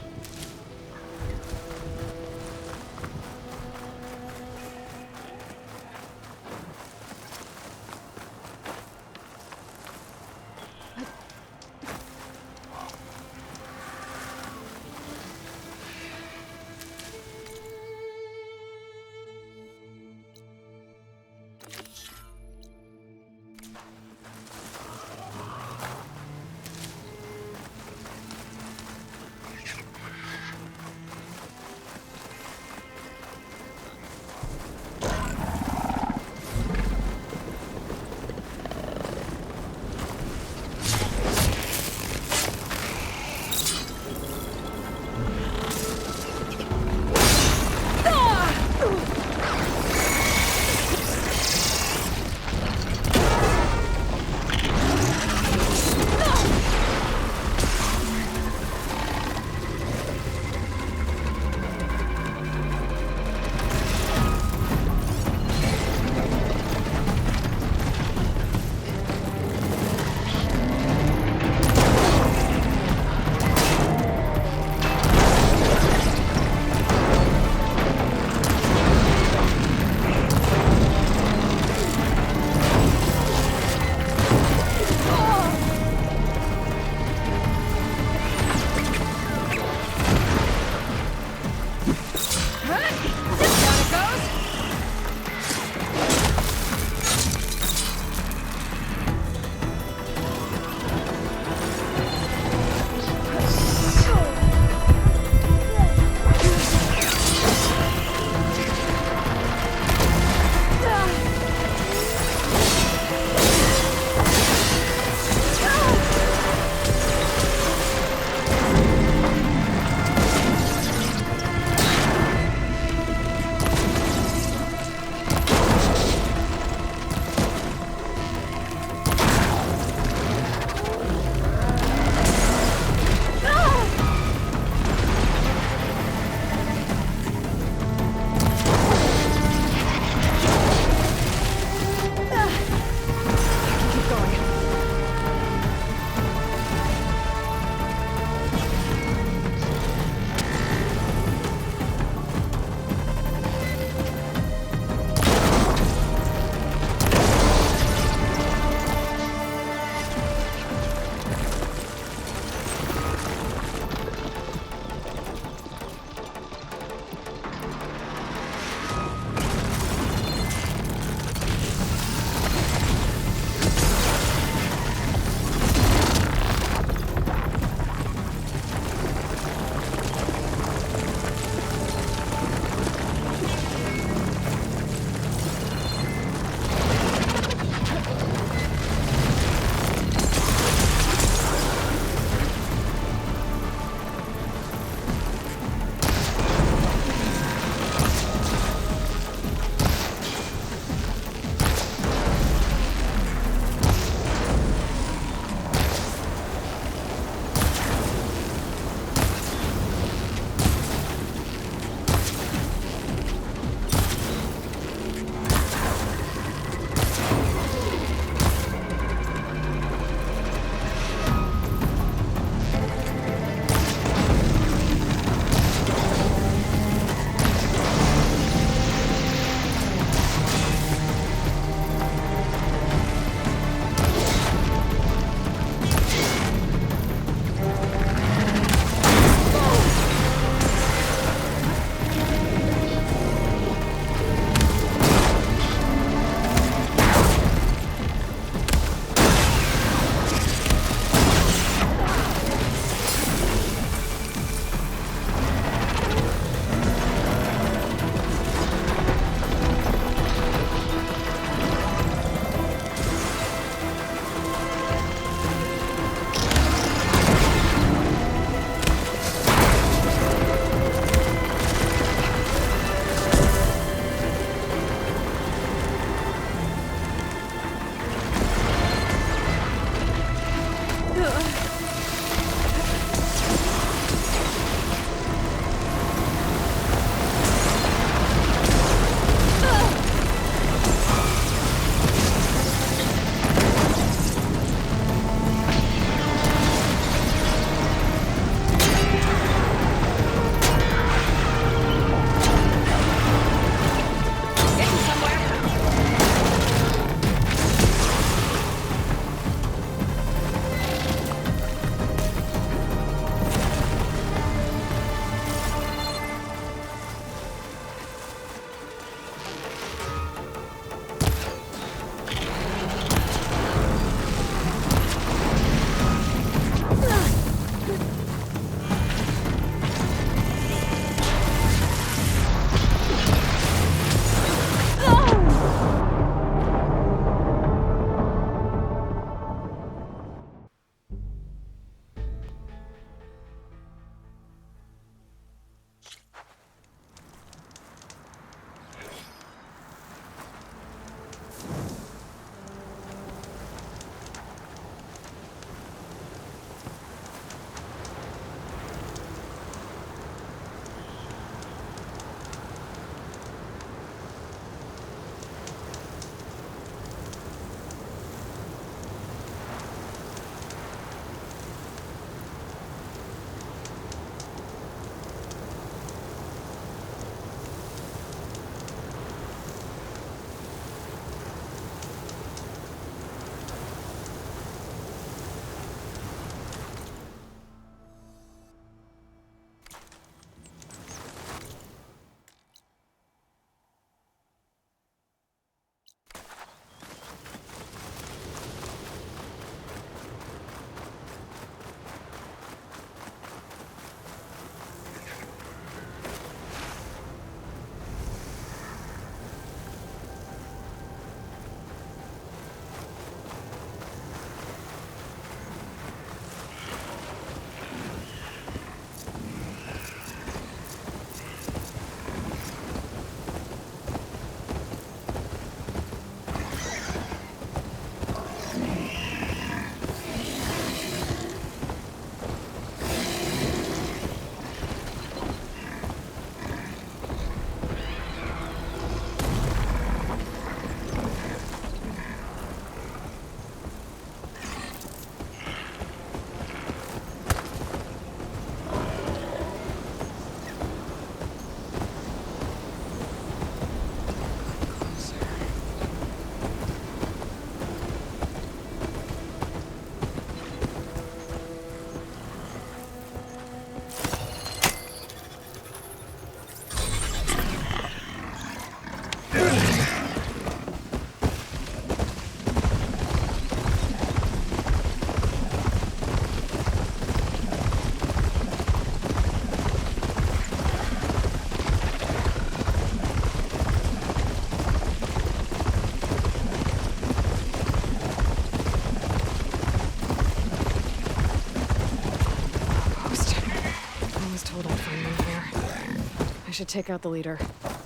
should take out the leader. Oh,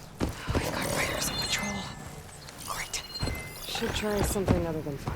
we got raiders on patrol. Great. Should try something other than fire.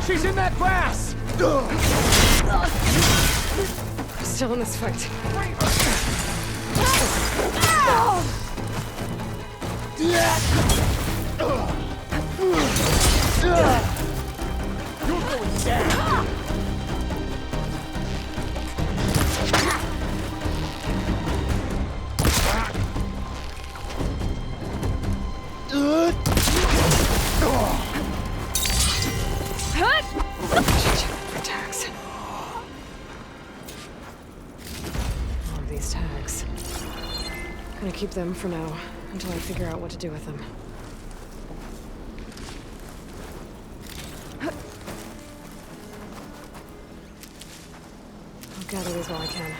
She's in that grass! We're still in this fight. You're going down! Tags. All of these tags. Gonna keep them for now, until I figure out what to do with them. I'll gather these while I can.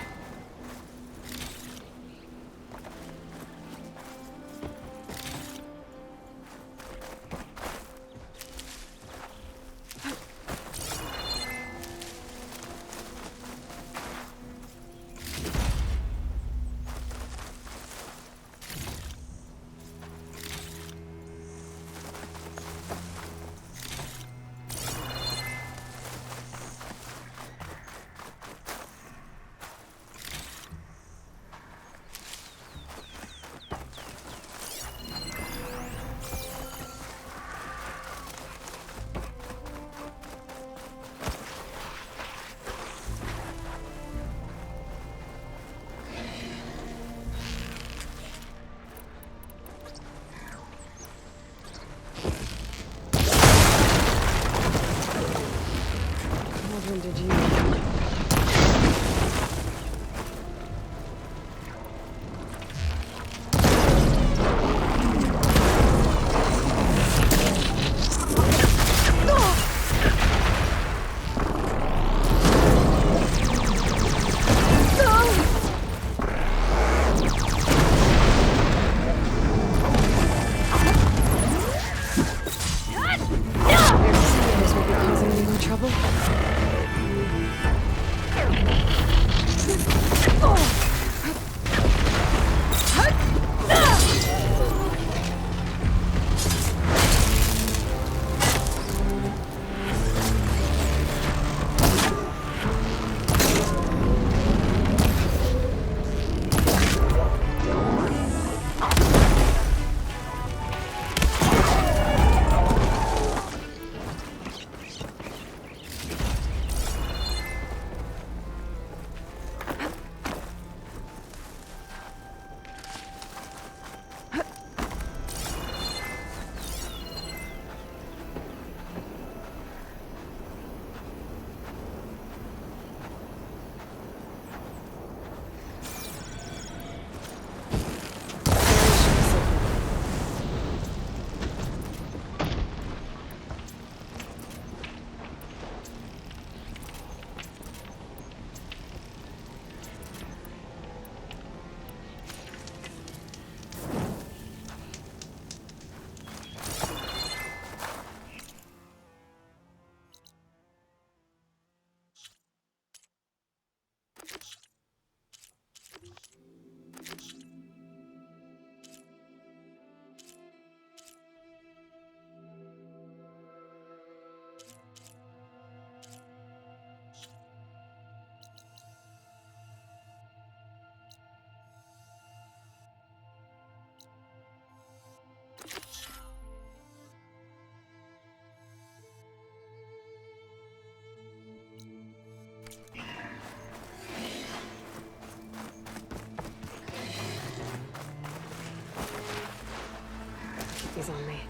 he's on me.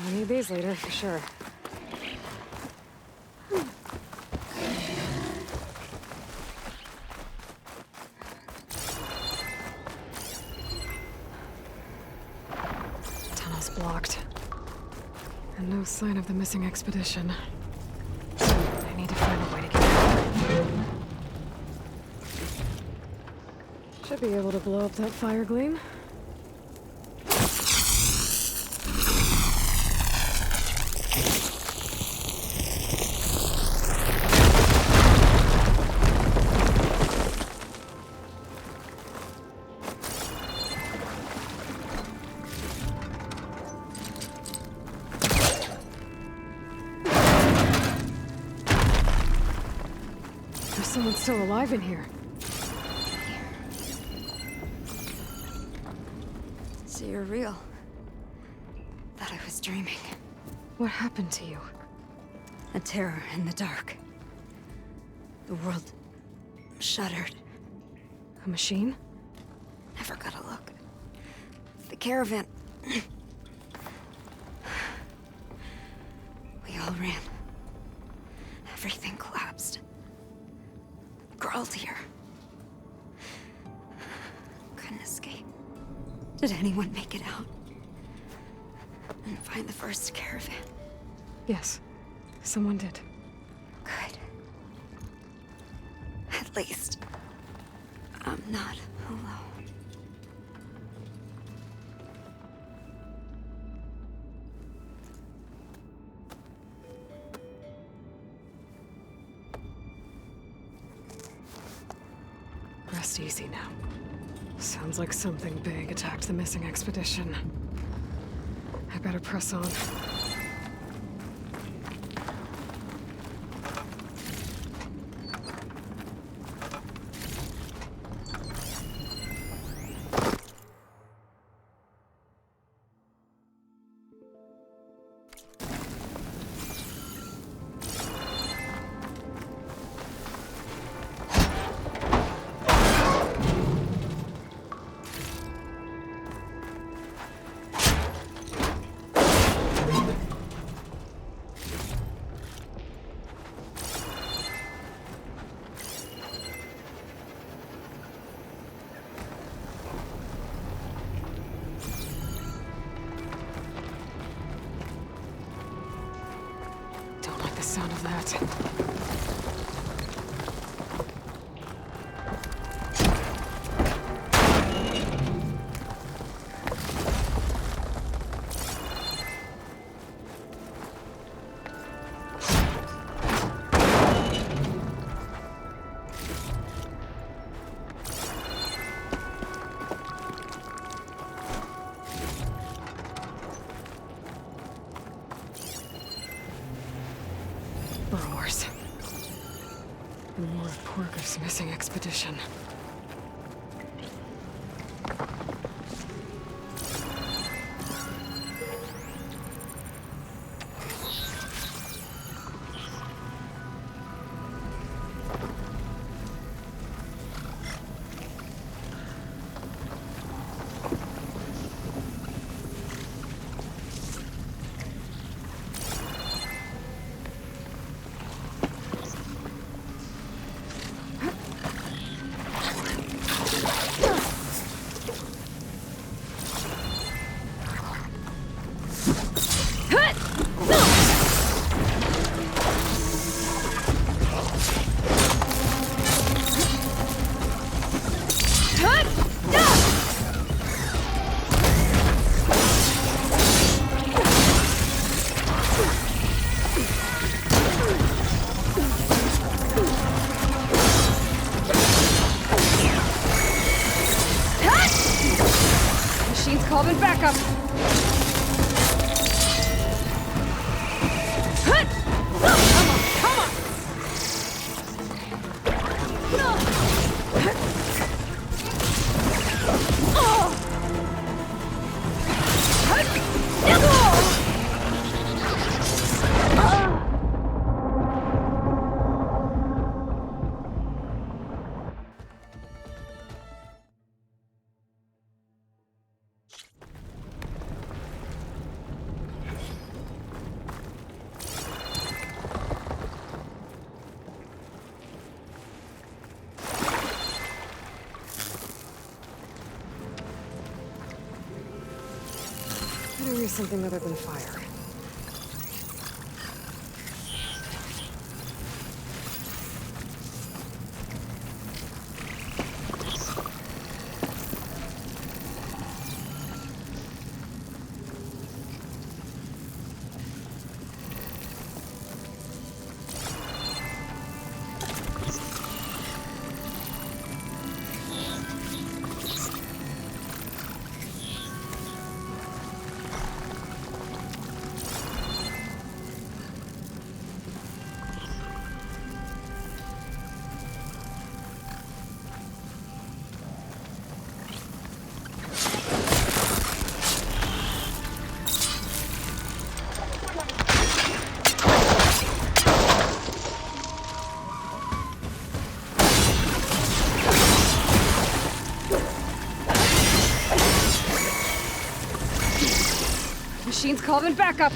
I'll need these later, for sure. Tunnel's blocked. And no sign of the missing expedition. I need to find a way to get out. Should be able to blow up that fire gleam. There's someone still alive in here. So you're real. Thought I was dreaming. What happened to you? A terror in the dark. The world shuddered. A machine? Never got a look. The caravan. We all ran. Everything collapsed. Crawled here. Couldn't escape. Did anyone make it out? And find the first caravan? Yes, someone did. Good. At least, I'm not alone. Rest easy now. Sounds like something big attacked the missing expedition. I better press on. The sound of that. Burrowers. More of Porker's missing expedition. Calling backup! Better use something other than fire. Machine's calling backup.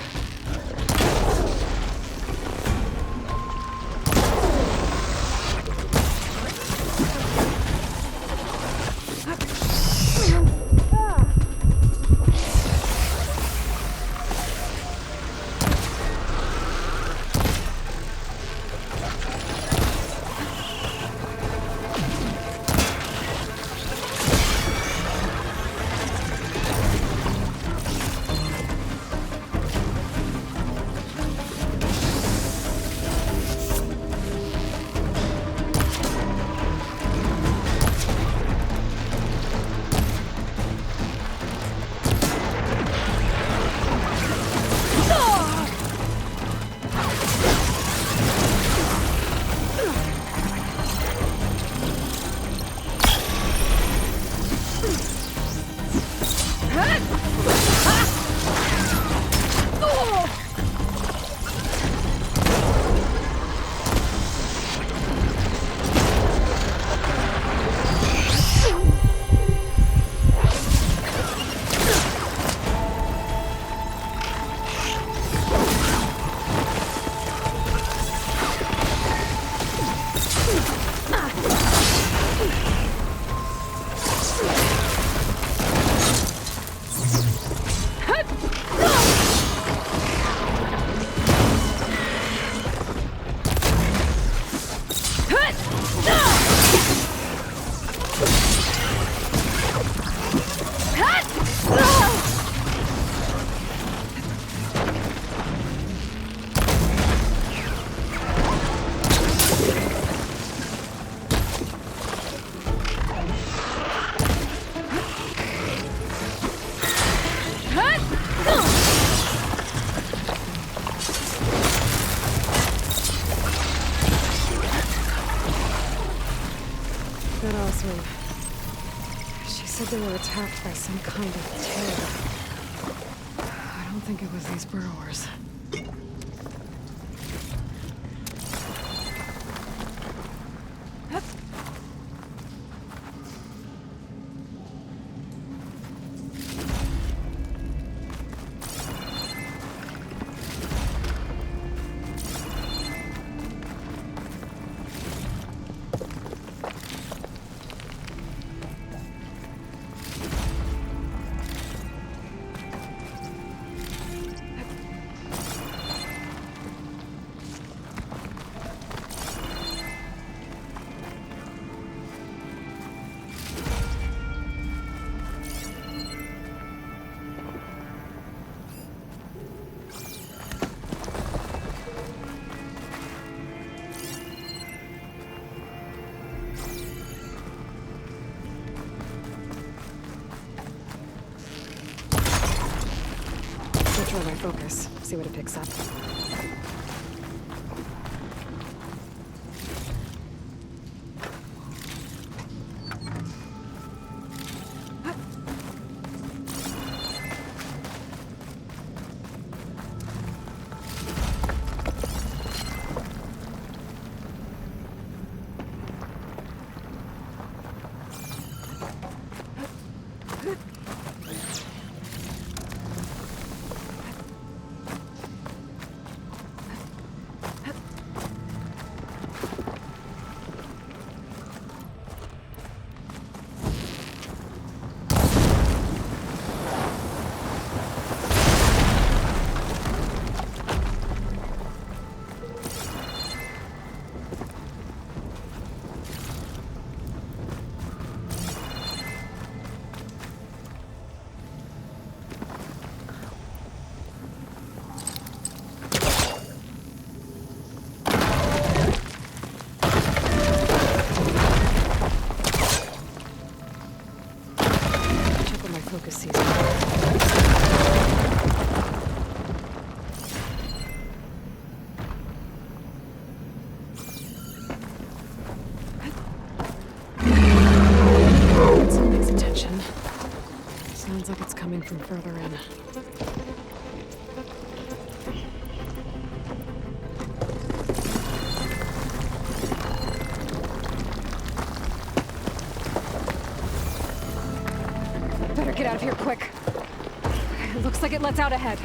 said they were attacked by some kind of terror. I don't think it was these burrowers. Try my focus, see what it picks up. From further in. Better get out of here quick. It looks like it lets out ahead.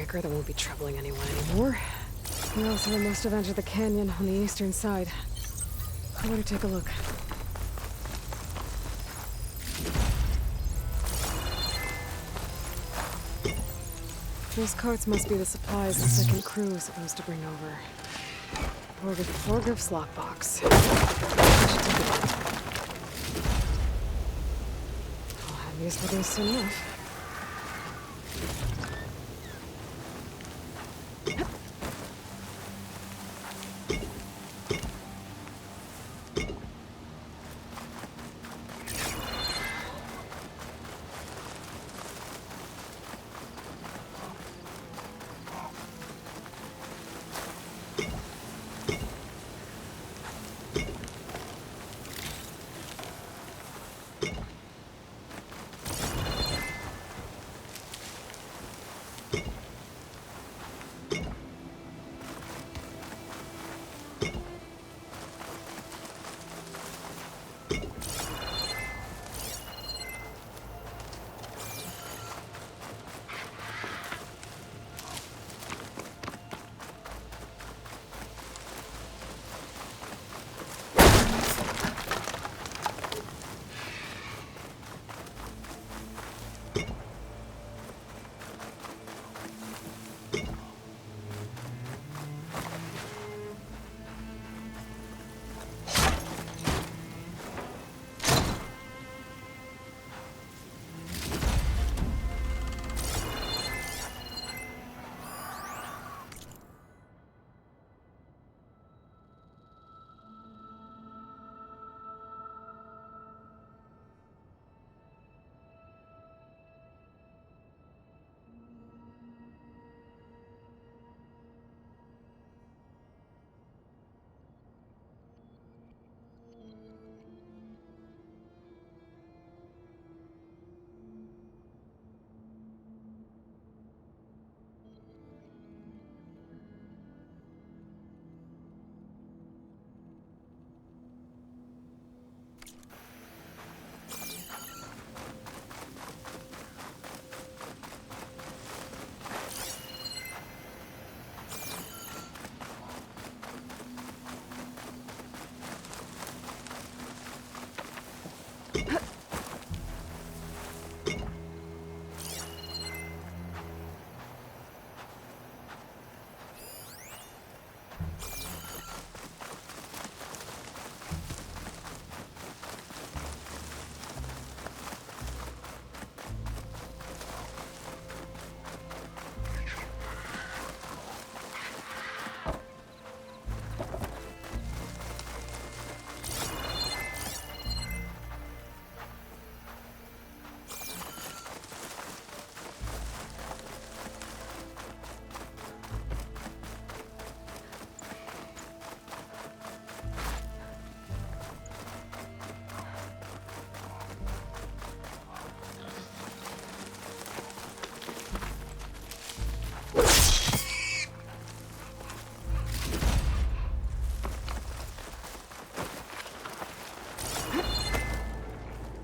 breaker that won't be troubling anyone anymore. The Oseram must have entered the canyon on the eastern side. I better take a look. Those carts must be the supplies the second crew is supposed to bring over. Forgriff's lockbox. I should take it out. I'll have use for these soon enough.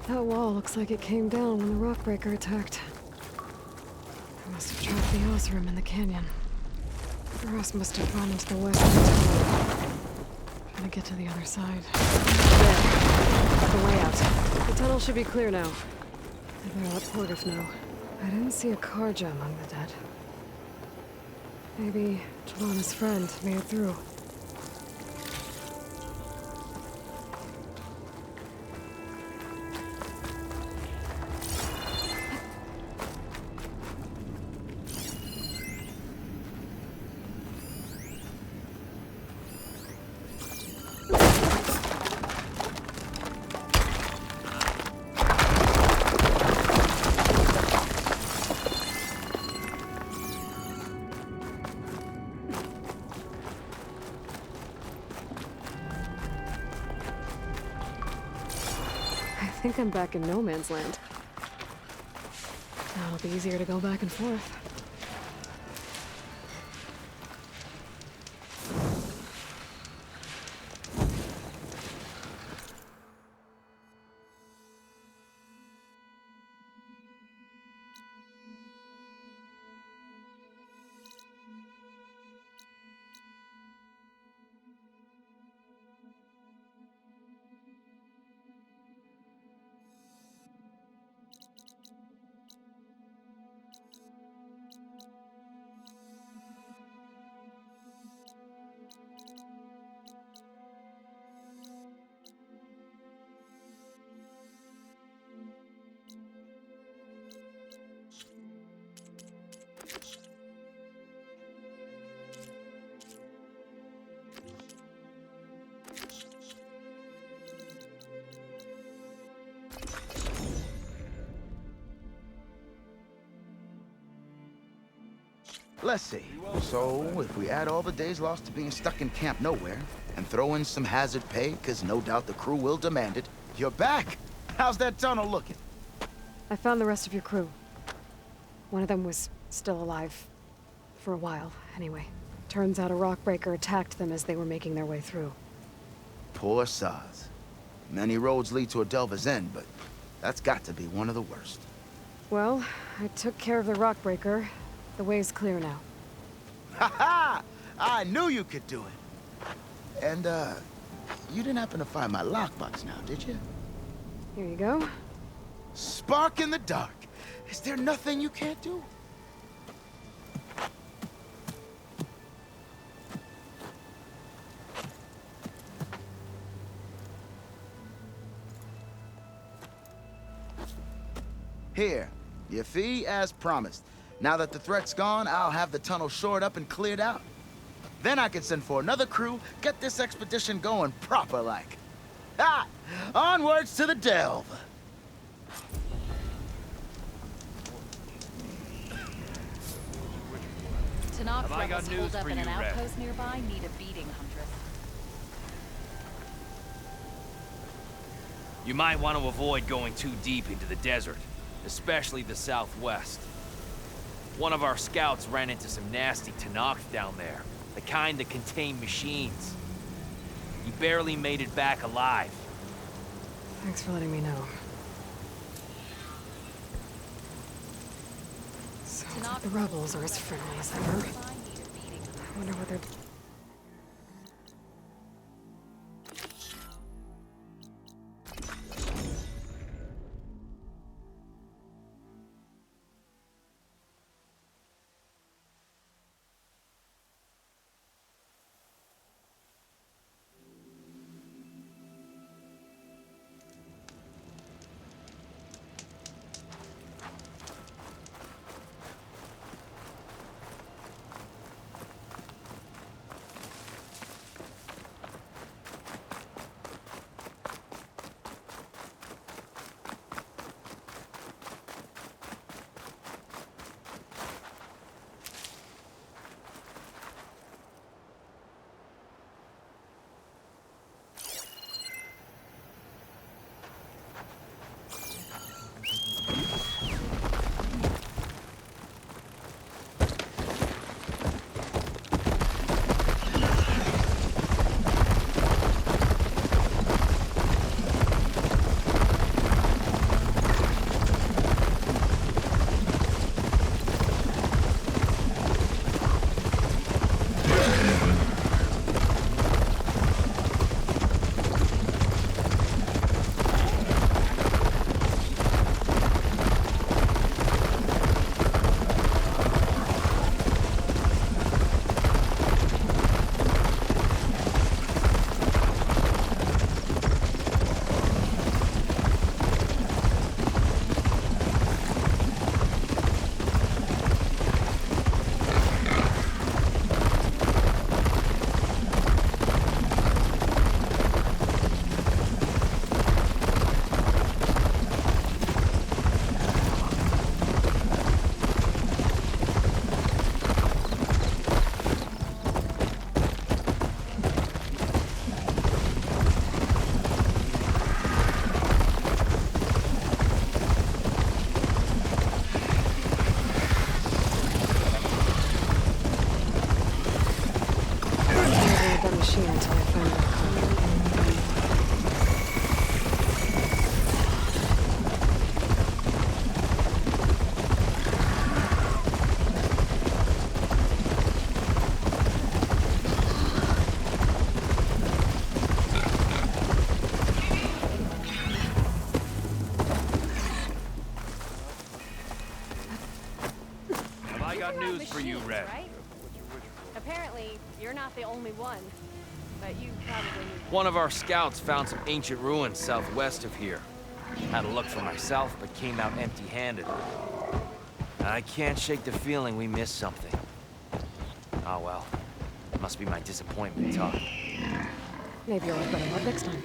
That wall looks like it came down when the rockbreaker attacked. I must have trapped the Oseram in the canyon. The rest must have gone into the western tunnel. Trying to get to the other side. There. The way out. The tunnel should be clear now. I better let Portiff know. I didn't see a Karja among the dead. Maybe Jelana's friend made it through. I think I'm back in no man's land. Now it'll be easier to go back and forth. Let's see. So, if we add all the days lost to being stuck in Camp Nowhere, and throw in some hazard pay, because no doubt the crew will demand it, you're back! How's that tunnel looking? I found the rest of your crew. One of them was still alive. For a while, anyway. Turns out a rockbreaker attacked them as they were making their way through. Poor sods. Many roads lead to a Delver's End, but that's got to be one of the worst. Well, I took care of the rockbreaker. The way's clear now. Ha ha! I knew you could do it! And, you didn't happen to find my lockbox now, did you? Here you go. Spark in the dark. Is there nothing you can't do? Here, your fee as promised. Now that the threat's gone, I'll have the tunnel shored up and cleared out. Then I can send for another crew, get this expedition going proper-like. Ah! Onwards to the delve! Tanakh I got rebels news holed up for in you, an Red? outpost nearby need a beating, Huntress. You might want to avoid going too deep into the desert, especially the southwest. One of our scouts ran into some nasty Tanakh down there, the kind that contain machines. He barely made it back alive. Thanks for letting me know. So, the rebels are as friendly as ever. I wonder what they're... For you, Red. Right? Apparently, you're not the only one. But you probably need... One of our scouts found some ancient ruins southwest of here. Had a look for myself, but came out empty-handed. I can't shake the feeling we missed something. Oh well. Must be my disappointment talk. Maybe you'll have better luck next time.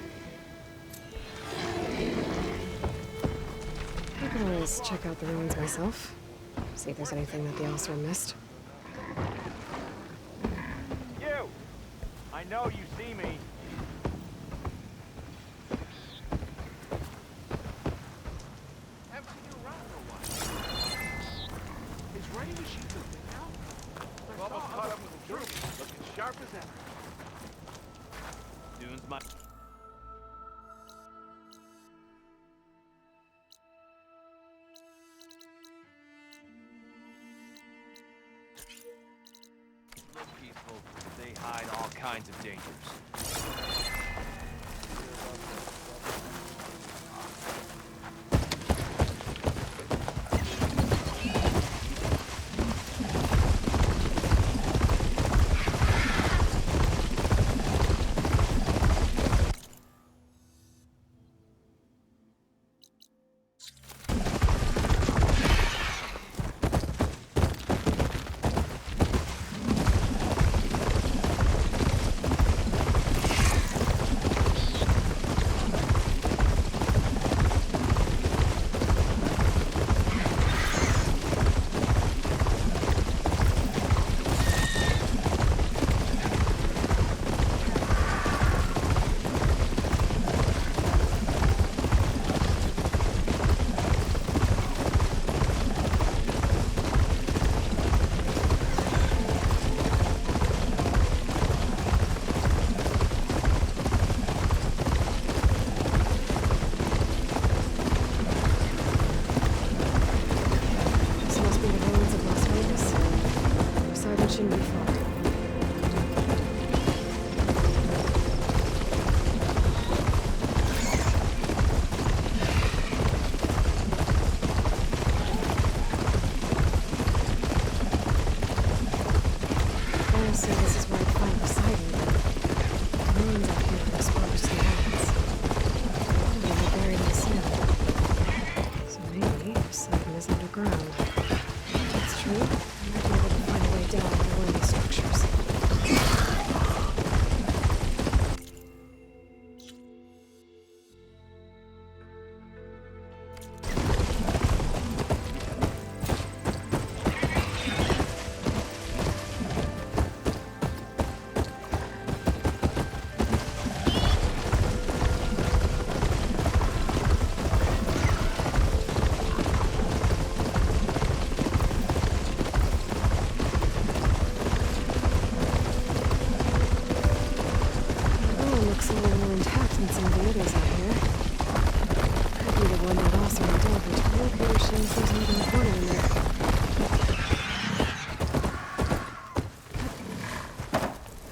I can always check out the ruins myself. See if there's anything that the Elsewhere missed. You! I know you see me. Haven't seen you around for a while. Is Ray machine the thing now? Well, almost caught up with the truth. Looking sharp as ever. Dune's my... Look peaceful, but they hide all kinds of dangers.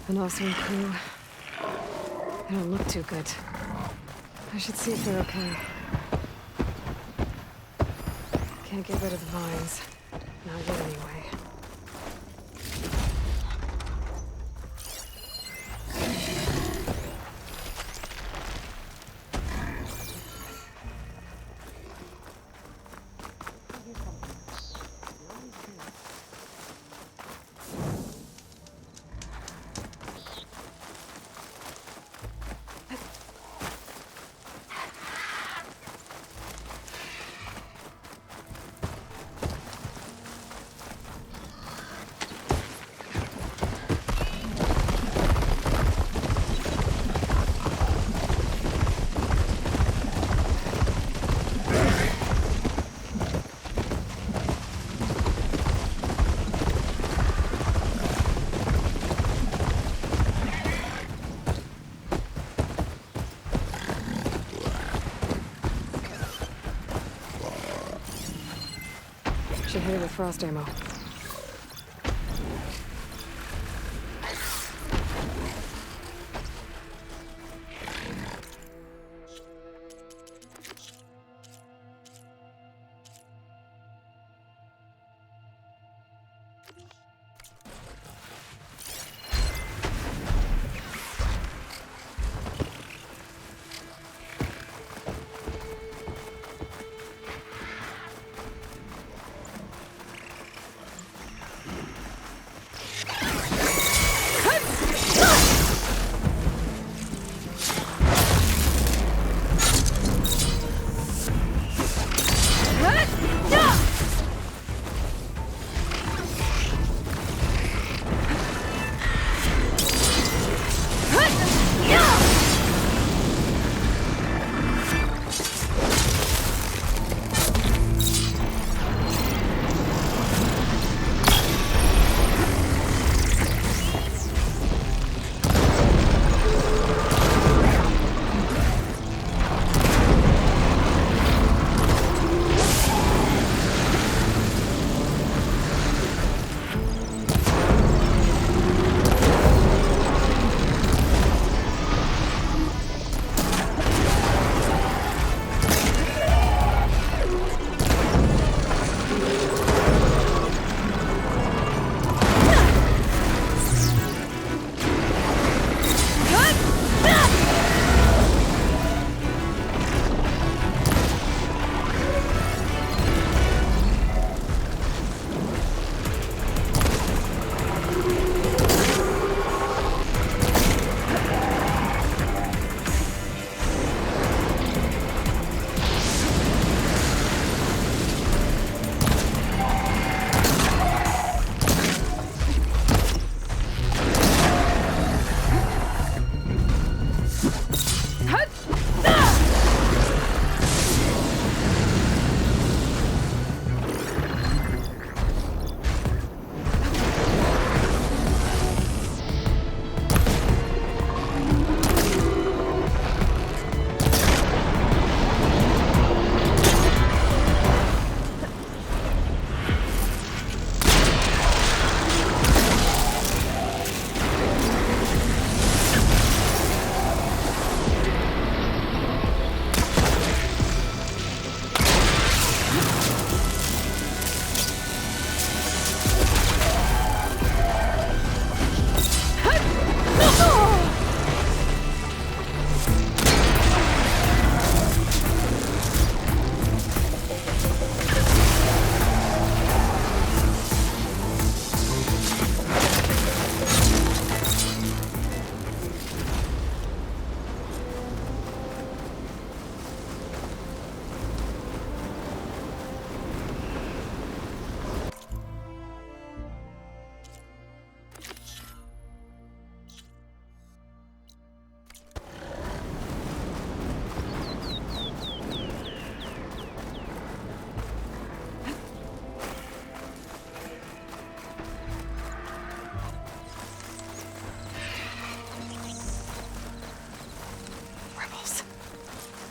And also in crew. They don't look too good. I should see if they're okay. Can't get rid of the vines. Not yet anyway. Should hit it with frost ammo.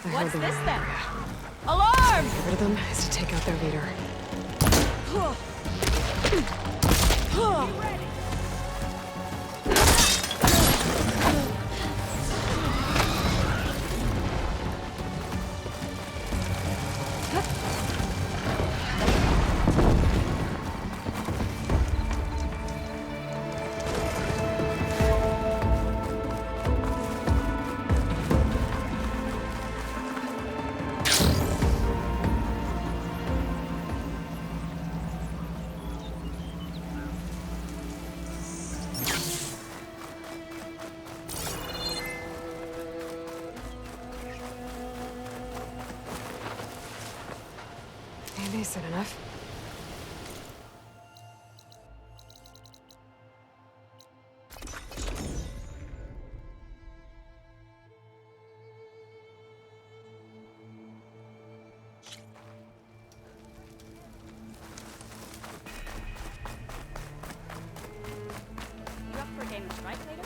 I What's heard this them. then? Alarm! To get rid of them is to take out their leader. Decent enough. You up for a game of strike later?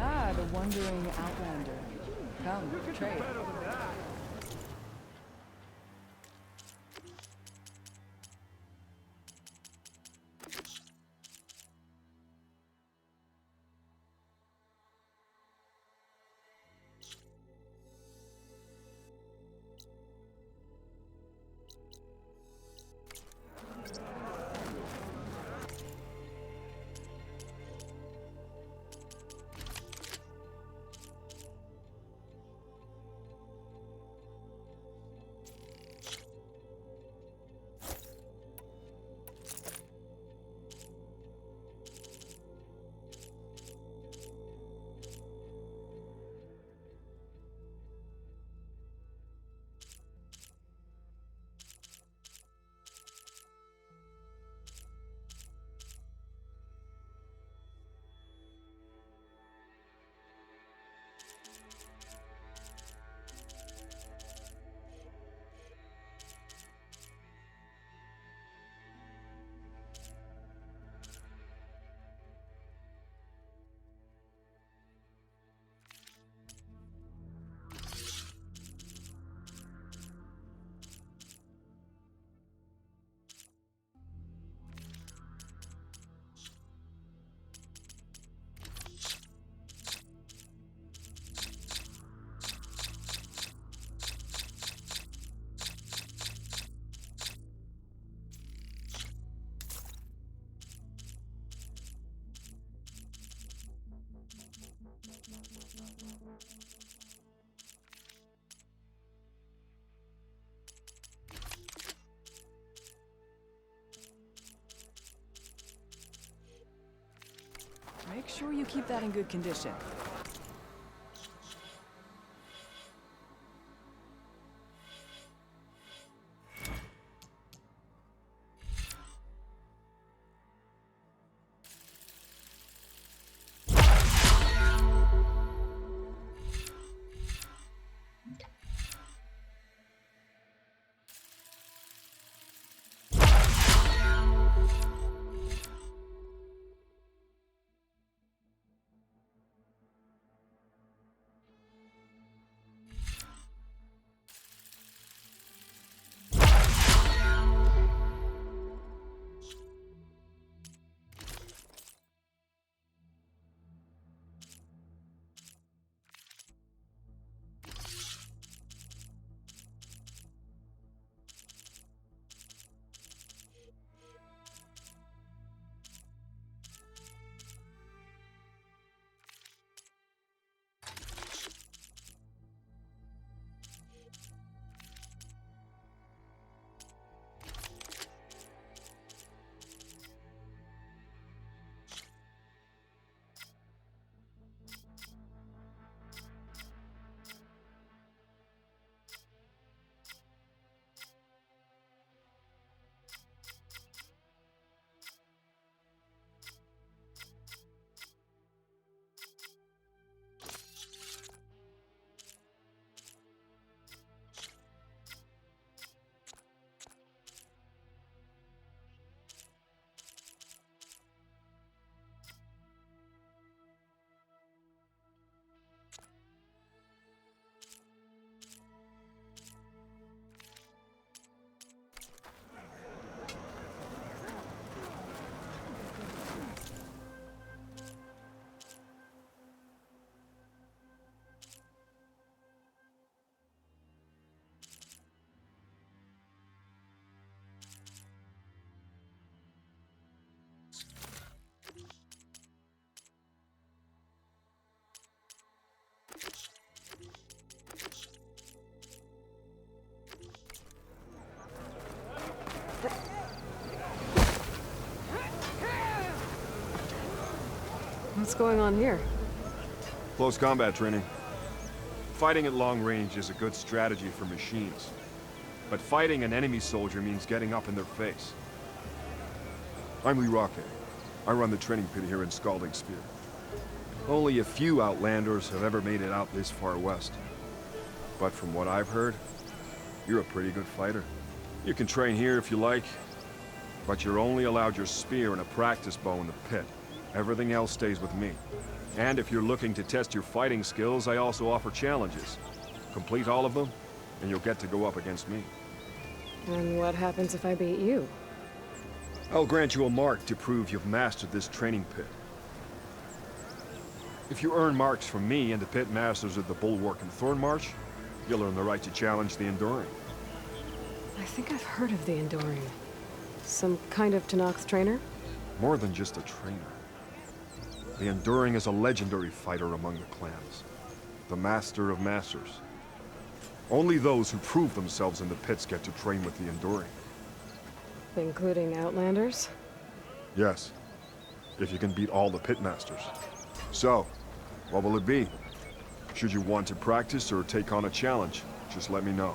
Ah, the wandering outlander. Come, trade. Make sure you keep that in good condition. What's going on here? Close combat training. Fighting at long range is a good strategy for machines. But fighting an enemy soldier means getting up in their face. I'm Lirake. I run the training pit here in Scalding Spear. Only a few Outlanders have ever made it out this far west. But from what I've heard, you're a pretty good fighter. You can train here if you like, but you're only allowed your spear and a practice bow in the pit. Everything else stays with me. And if you're looking to test your fighting skills, I also offer challenges. Complete all of them, and you'll get to go up against me. And what happens if I beat you? I'll grant you a mark to prove you've mastered this training pit. If you earn marks from me and the pit masters of the Bulwark and Thornmarsh, you'll earn the right to challenge the Enduring. I think I've heard of the Enduring. Some kind of Tenakth trainer? More than just a trainer. The Enduring is a legendary fighter among the clans. The Master of Masters. Only those who prove themselves in the pits get to train with the Enduring. Including Outlanders? Yes. If you can beat all the pit masters. So, what will it be? Should you want to practice or take on a challenge, just let me know.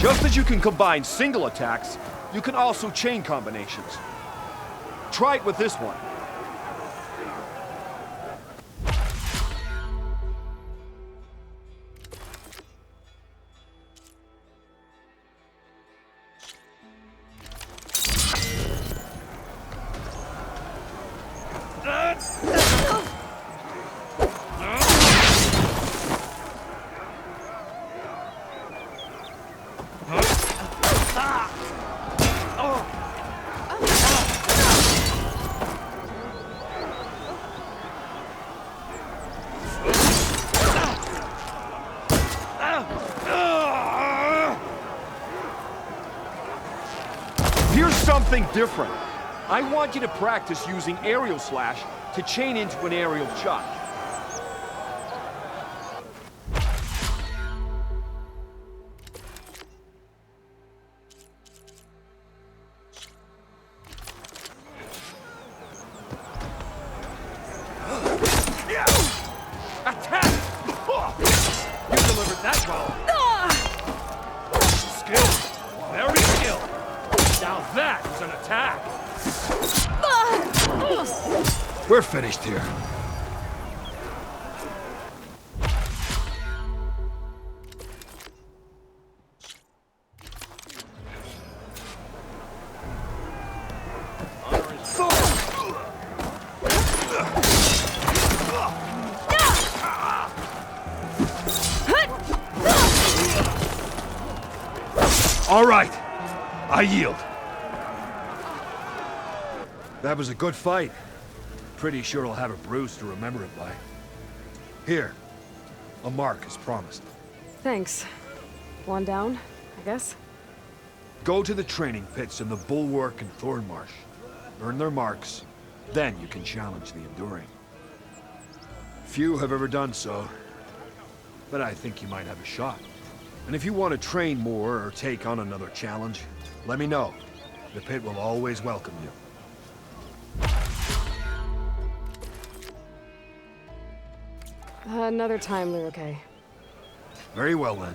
Just as you can combine single attacks, you can also chain combinations. Try it with this one. Here's something different. I want you to practice using aerial slash to chain into an aerial shot. Attack! You delivered that well. Skill. Very skilled. Now that was an attack. We're finished here. All right, I yield. That was a good fight. Pretty sure I'll have a bruise to remember it by. Here, a mark as promised. Thanks. One down, I guess? Go to the training pits in the Bulwark and Thornmarsh. Earn their marks, then you can challenge the Enduring. Few have ever done so, but I think you might have a shot. And if you want to train more or take on another challenge, let me know. The pit will always welcome you. Another time, Lirake. Very well then.